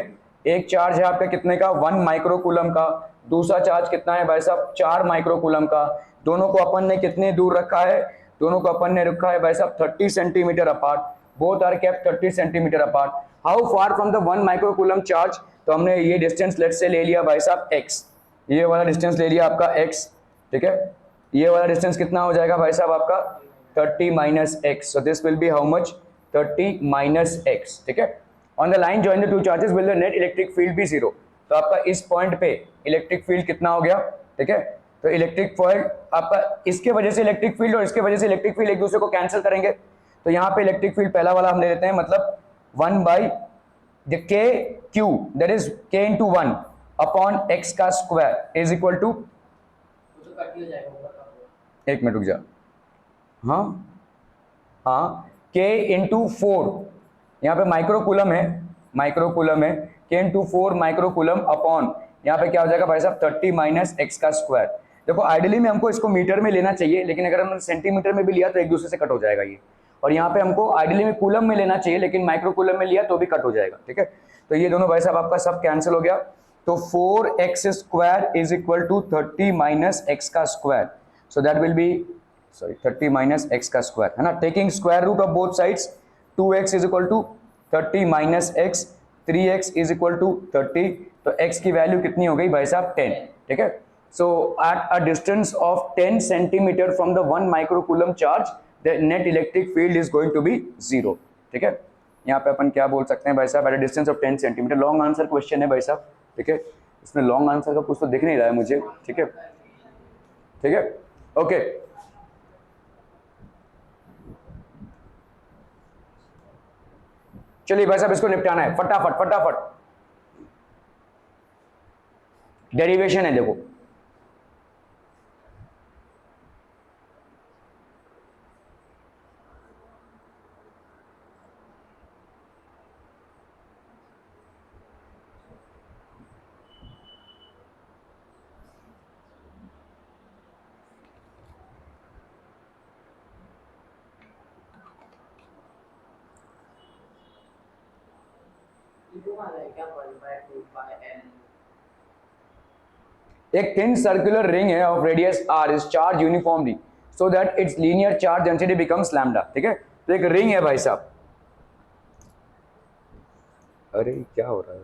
एक चार्ज है आपका कितने का 1 माइक्रोकूलम का, दूसरा चार्ज कितना है भाई साहब 4 माइक्रोकूलम का। दोनों को अपन ने कितने दूर रखा है, दोनों को अपन ने रखा है भाई साहब 30 centimetre apart, both are kept 30 centimetre apart. How far from the 1 microcoulomb charge, तो हमने ये डिस्टेंस लेट से ले लिया भाई साहब x, ये वाला डिस्टेंस ले लिया आपका x, ठीक है। ये वाला डिस्टेंस कितना हो जाएगा भाई साहब आपका 30 minus x, so this will be how much 30 minus x, ठीक है। On the line join the two charges will the net electric field be zero, तो आपका इस पॉइंट पे इलेक्ट्रिक फील्ड कितना हो गया, ठीक है। तो इलेक्ट्रिक फील्ड आपका इसके वजह से इलेक्ट्रिक फील्ड और इसके वजह से इलेक्ट्रिक फील्ड एक दूसरे को कैंसिल करेंगे, तो यहाँ पे इलेक्ट्रिक फील्ड पहला वाला हम ले लेते हैं, मतलब 1 बाई द के क्यू दैट इज के इंटू 1 अपॉन एक्स का स्क्वायर इज इक्वल टू, तो कट ही हो जाएगा ऊपर का। एक मिनट रुक जा, हाँ k इंटू 4, यहाँ पे माइक्रोकूलम है, माइक्रोकूलम है, k इंटू 4 माइक्रोकूलम अपॉन यहाँ पे क्या हो जाएगा भाई साहब 30 माइनस एक्स का स्क्वायर। देखो आइडियली में हमको इसको मीटर में लेना चाहिए, लेकिन अगर हमने सेंटीमीटर में भी लिया तो एक दूसरे से कट हो जाएगा ये, और यहाँ पे हमको आइडियली में कूलम में लेना चाहिए, लेकिन माइक्रोकूलम में लिया तो भी कट हो जाएगा, ठीक है। तो ये दोनों भाई साहब आपका सब कैंसिल हो गया, तो 4x square is equal to 30 minus x का square, so that will be 30 minus x का स्क्वायर, है ना, taking square root of both sides, 2x is equal to 30 minus x, 3x is equal to 30, तो x की वैल्यू कितनी हो गई भाई साहब 10, ठीक है। So at a distance of 10 centimetre from the 1 microcoulomb charge the net electric field is going to be zero, ठीक है। यहाँ पे अपन क्या बोल सकते हैं भाई साहब, eight a distance of 10 centimetre, long answer question है भाई साहब, ठीक है। इसमें लॉन्ग आंसर का कुछ तो दिख नहीं रहा है मुझे, ठीक है, ठीक है, ओके। चलिए भाई साहब इसको निपटाना है फटाफट फटाफट, डेरिवेशन है देखो, क्या 1/2 एक थिन सर्कुलर रिंग है of radius r is charge uniformly so that it's linear charge density becomes lambda, ठीक है। तो एक रिंग है भाई साहब, अरे क्या हो रहा है,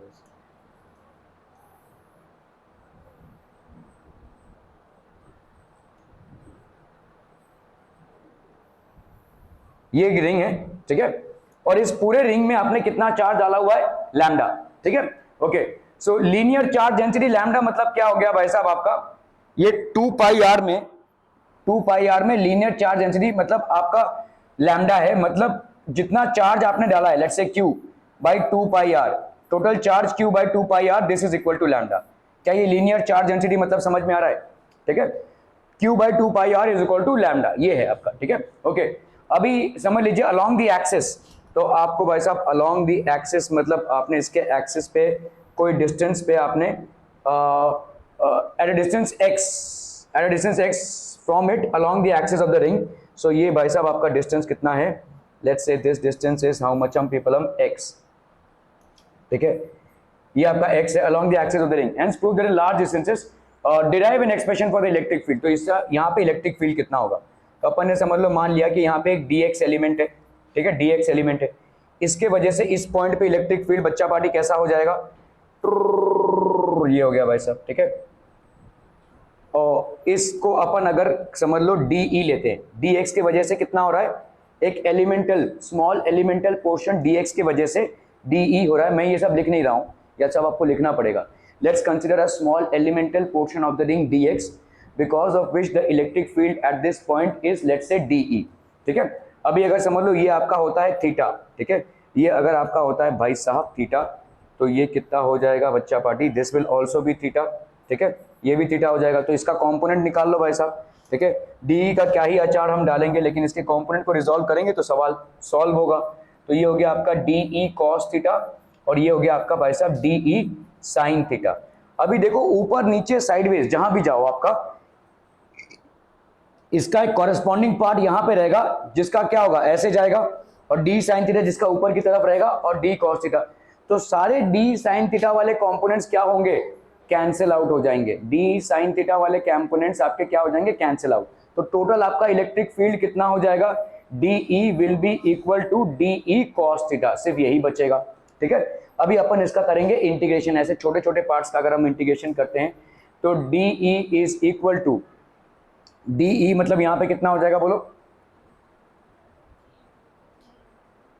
ये एक रिंग है, ठीक है, और इस पूरे रिंग में आपने कितना चार्ज डाला हुआ है लैम्डा, ठीक है, ओके। सो लीनियर चार्ज डेंसिटी लैम्डा मतलब क्या हो गया भाई साहब आपका, ये 2 पाई आर में लीनियर चार्ज डेंसिटी मतलब आपका लैम्डा है, मतलब जितना चार्ज आपने डाला है let's say q by 2 pi r, total charge q by 2 pi r, this is equal to lambda. क्या ये लीनियर चार्ज डेंसिटी मतलब समझ में आ रहा है, ठीक है, q by 2 pi r is equal to lambda, ये है आपका, ठीक है, ओके। अभी समझ लीजिए अलोंग दी एक्सिस, तो आपको भाई साहब अलोंग दी एक्सिस मतलब आपने इसके एक्सिस पे कोई डिस्टेंस पे आपने at a distance x from it along the axis of the ring, so ये भाई साहब आपका डिस्टेंस कितना है, let's say this distance is how much, हम पीपल हम x, ठीक है, ये आपका x है along the axis of the ring, hence prove that large distances derive an expression for the electric field. तो इसका यहाँ पे इलेक्ट्रिक फील्ड कितना होगा, तो अपन ने समझ लो मान लिया कि यहाँ पे एक dx एलिमेंट है, ठीक है, dx एलिमेंट है, इसके वजह से इस पॉइंट पे इलेक्ट्रिक फील्ड बच्चा पार्टी कैसा हो जाएगा, ये हो गया भाई साहब, ठीक है। और इसको अपन अगर समझ लो DE लेते हैं, dx की वजह से कितना हो रहा है, एक elemental small elemental portion dx की वजह से DE हो रहा है, मैं ये सब लिख नहीं रहा हूं, यह सब आपको लिखना पड़ेगा। Let's consider a small elemental portion of the ring dx because of which the electric field at this point is let's say DE, ठीक है। अभी अगर समझ लो ये आपका होता है थीटा, ठीक है, ये अगर आपका होता है भाई साहब थीटा, तो ये कितना हो जाएगा बच्चा party, this will also be theta, ठीक है, ये भी थीटा हो जाएगा, तो इसका कंपोनेंट निकाल लो भाई साहब, ठीक है। DE का क्या ही अचार हम डालेंगे, लेकिन इसके कंपोनेंट को रिजॉल्व करेंगे तो सवाल सॉल्व होगा। तो ये हो गया आपका DE cos थीटा और ये हो गया आपका भाई साहब DE sin थीटा। अभी देखो ऊपर नीचे साइडवेज जहां भी जाओ आपका इसका एक कॉरेस्पॉन्डिंग पार्ट यहां पे रहेगा जिसका क्या होगा, ऐसे जाएगा, और डी साइन थीटा जिसका ऊपर की तरफ रहेगा, और डी कॉस थीटा। तो सारे डी साइन थीटा वाले कंपोनेंट्स क्या होंगे, कैंसिल आउट हो जाएंगे। डी साइन थीटा वाले कंपोनेंट्स आपके क्या हो जाएंगे, कैंसिल आउट। तो टोटल आपका इलेक्ट्रिक फील्ड कितना हो जाएगा, dE will be equal to dE cos theta, सिर्फ यही बचेगा। ठीक है, अभी अपन इसका करेंगे इंटीग्रेशन। ऐसे छोटे छोटे पार्ट्स का अगर हम इंटीग्रेशन करते हैं तो dE is equal to, dE मतलब यहां पे कितना हो जाएगा बोलो,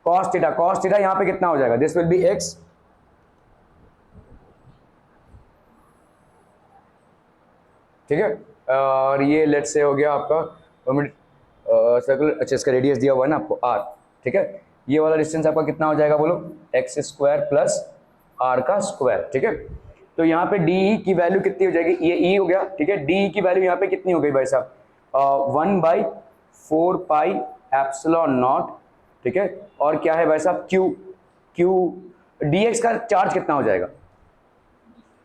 कॉस थीटा। कॉस थीटा यहां पे कितना हो जाएगा, दिस विल बी एक्स, ठीक है। और ये लेट से हो गया आपका सर्कल, अच्छा इसका रेडियस दिया हुआ है ना आपको आर, ठीक है। ये वाला डिस्टेंस आपका कितना हो जाएगा बोलो, एक्स स्क्वायर प्लस आर का स्क्वायर, ठीक है। तो यहाँ पे डी की वैल्यू कितनी हो जाएगी, ये ई हो गया, ठीक है। डी की वैल्यू यहाँ पे कितनी हो गई भाई साहब, 1/4 पाई एप्सिलॉन नॉट, ठीक है। और क्या है भाई साहब, क्यू, डी एक्स का चार्ज कितना हो जाएगा,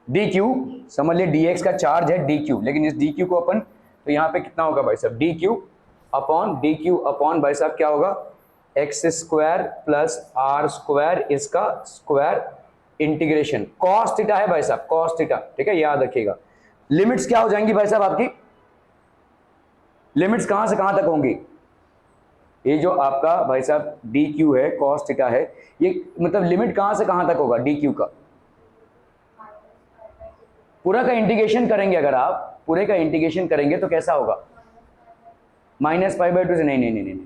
डी क्यू, समझ लिया dx का चार्ज है डी क्यू, लेकिन इस डी क्यू को अपन, तो यहाँ पे कितना होगा भाई साहब, डी क्यू अपॉन भाई साहब क्या होगा, x square plus r square, इसका स्क्वायर इंटीग्रेशन, कॉस थीटा है भाई साहब, कॉस थीटा, ठीक है, याद रखिएगा। लिमिट्स क्या हो जाएंगी भाई साहब आपकी, लिमिट्स कहां से कहां तक होंगी, ये जो आपका भाई साहब डी क्यू है, कॉस थीटा है, ये मतलब लिमिट कहां से कहां तक होगा डी क्यू का, पूरा का इंटीग्रेशन करेंगे, अगर आप पूरे का इंटीग्रेशन करेंगे तो कैसा होगा, -π/2 से, नहीं,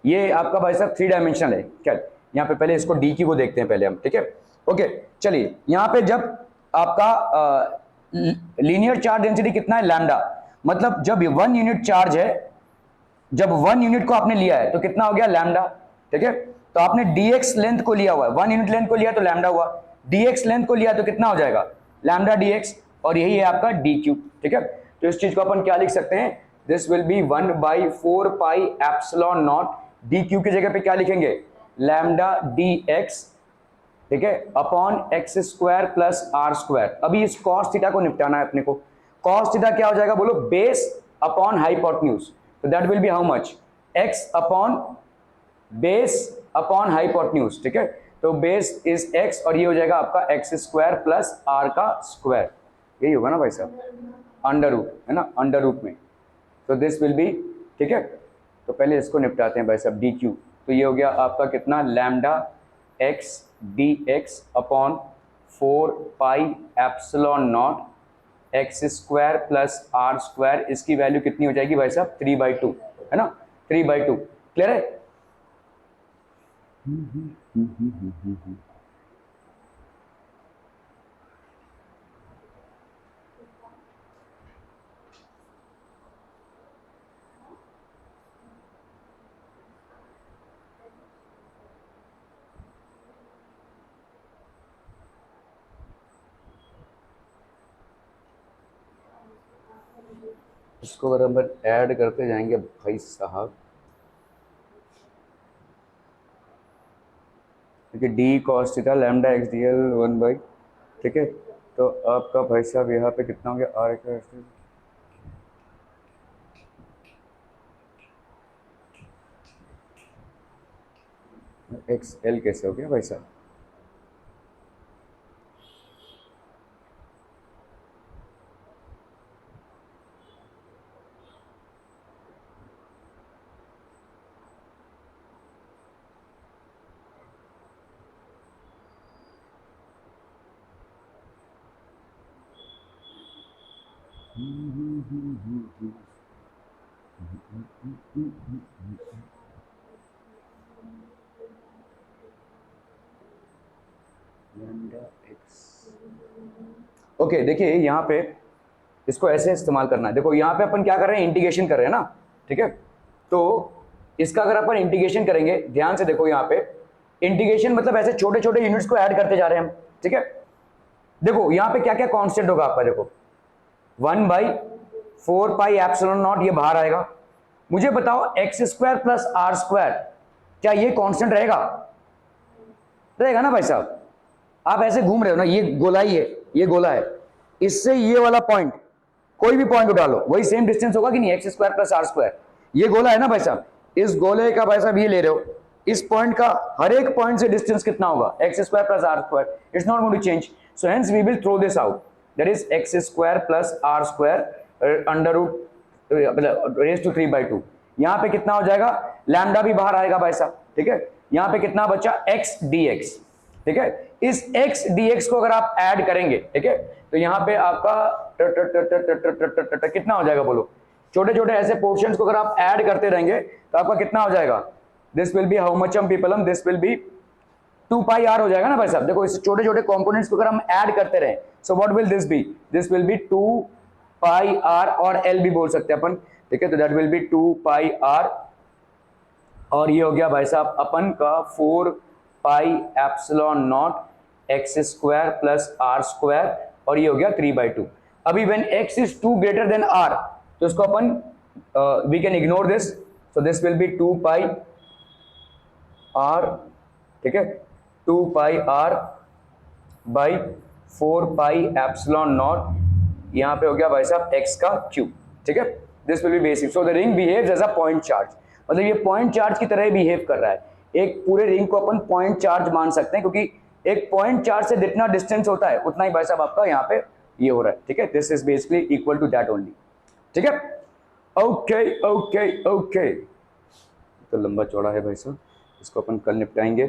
ये आपका भाई साहब 3 डायमेंशनल है। क्या, यहाँ पे पहले इसको डी क्यू को देखते हैं पहले हम, ठीक है, ओके। चलिए यहाँ पे जब आपका लीनियर चार्ज डेंसिटी कितना है, लैम्डा, मतलब जब 1 यूनिट चार्ज है, जब 1 यूनिट को आपने लिया है तो कितना हो गया, लैम्डा, ठीक है। तो आपने dx लेंथ को लिया हुआ है, 1 यूनिट लेंथ को लिया तो लैम्डा हुआ, dx लेंथ को लिया तो कितना हो जाएगा, लैम्डा dx, और यही है आपका dq, ठीक है। तो इस चीज को अपन क्या लिख सकते हैं, this will B 1/4 pi epsilon not, dq की जगह पे क्या लिखेंगे, लैम्डा dx, ठीक है, upon x square plus r square. अभी इस cos थीटा को निपटाना है अपने को। cos थीटा क्या हो जाएगा बोलो, बेस अपॉन हाइपोटेन्यूज, तो that will be how much, x upon base upon hypotenuse, ठीक है। तो बेस इज x और ये हो जाएगा आपका एक्स स्क्वायर प्लस आर का स्क्वायर, यही होगा ना भाई साहब, अंडर रूट है ना, अंडर रूट में, तो दिस विल बी, ठीक है। तो पहले इसको निपटाते हैं भाई साहब, डी क्यू, तो ये हो गया आपका कितना, lambda x d x upon 4 pi epsilon naught x square plus r square, इसकी वैल्यू कितनी हो जाएगी भाई साहब, 3/2 है ना, 3/2, क्लियर है। इसको अगर हम ऐड करते जाएंगे भाई साहब, क्योंकि D cos theta lambda x D L 1/, ठीक है। तो आपका भाई साहब यहाँ पे कितना हो गया, आर का एक्स एल कैसे हो गया भाई साहब, ओके। देखिए यहाँ पे इसको ऐसे इस्तेमाल करना है, देखो यहाँ पे अपन क्या कर रहे हैं, इंटीग्रेशन कर रहे हैं ना, ठीक है। तो इसका अगर अपन इंटीग्रेशन करेंगे, ध्यान से देखो यहाँ पे इंटीग्रेशन मतलब ऐसे छोटे छोटे यूनिट्स को ऐड करते जा रहे हैं हम, ठीक है। देखो यहाँ पे क्या क्या कांस्टेंट होगा आपका, देखो 1/4 पाई एप्सिलॉन नॉट, ये बाहर आएगा। मुझे बताओ x square plus r square, क्या ये कांस्टेंट रहेगा, रहेगा ना भाई साहब। आप ऐसे घूम रहे हो ना, ये गोला ही है, ये गोला है, इससे ये वाला पॉइंट कोई भी पॉइंट उठा लो, वही सेम डिस्टेंस होगा कि नहीं, x square plus r square. ये गोला है ना भाई साहब, इस गोले का भाई साहब ये ले रहे हो, इस पॉइंट का हर एक पॉइंट से डिस्टेंस कितना होगा, x square plus r square, it's not going to change, so hence we will throw this out, that is x square plus r square under root raise to 3/2। यहां पे कितना हो जाएगा, लैम्डा भी बाहर आएगा भाई साहब, ठीक है। यहां पे कितना बचा, एक्स dx, ठीक है। इस x dx को अगर आप ऐड करेंगे, ठीक है, तो यहां पे आपका कितना हो जाएगा बोलो, छोटे छोटे ऐसे पोर्शंस को अगर आप ऐड करते रहेंगे तो आपका कितना हो जाएगा, this will be how much हम people, this will be 2 pi r हो जाएगा ना भाई साहब। देखो इस छोटे छोटे कंपोनेंट्स को अगर हम ऐड करते रहे, so what will this be, this will be 2 pi r और एल भी बोल सकते हैं अपन, ठीक है। तो that will be 2 pi r और ये हो गया भाई साहब अपन का 4 pi epsilon naught x square plus r square और ये हो गया 3/2। अभी when x is 2 greater than r तो इसको अपन we can ignore this, so this will be 2 pi r, ठीक है, 2 पाई r by 4 pi epsilon not, यहां पे हो गया भाई साहब x का क्यूब, ठीक है। This will be basic, so the ring behaves as a point charge, मतलब ये पॉइंट चार्ज की तरह बिहेव कर रहा है। एक पूरे रिंग को अपन पॉइंट चार्ज मान सकते हैं क्योंकि एक पॉइंट चार्ज से जितना डिस्टेंस होता है उतना ही भाई साहब आपका यहाँ पे ये हो रहा है, ठीक है। This is basically equal to that only, ठीक है। ओके ओके ओके, तो लंबा चौड़ा है भाई साहब, इसको अपन कल निपटाएंगे।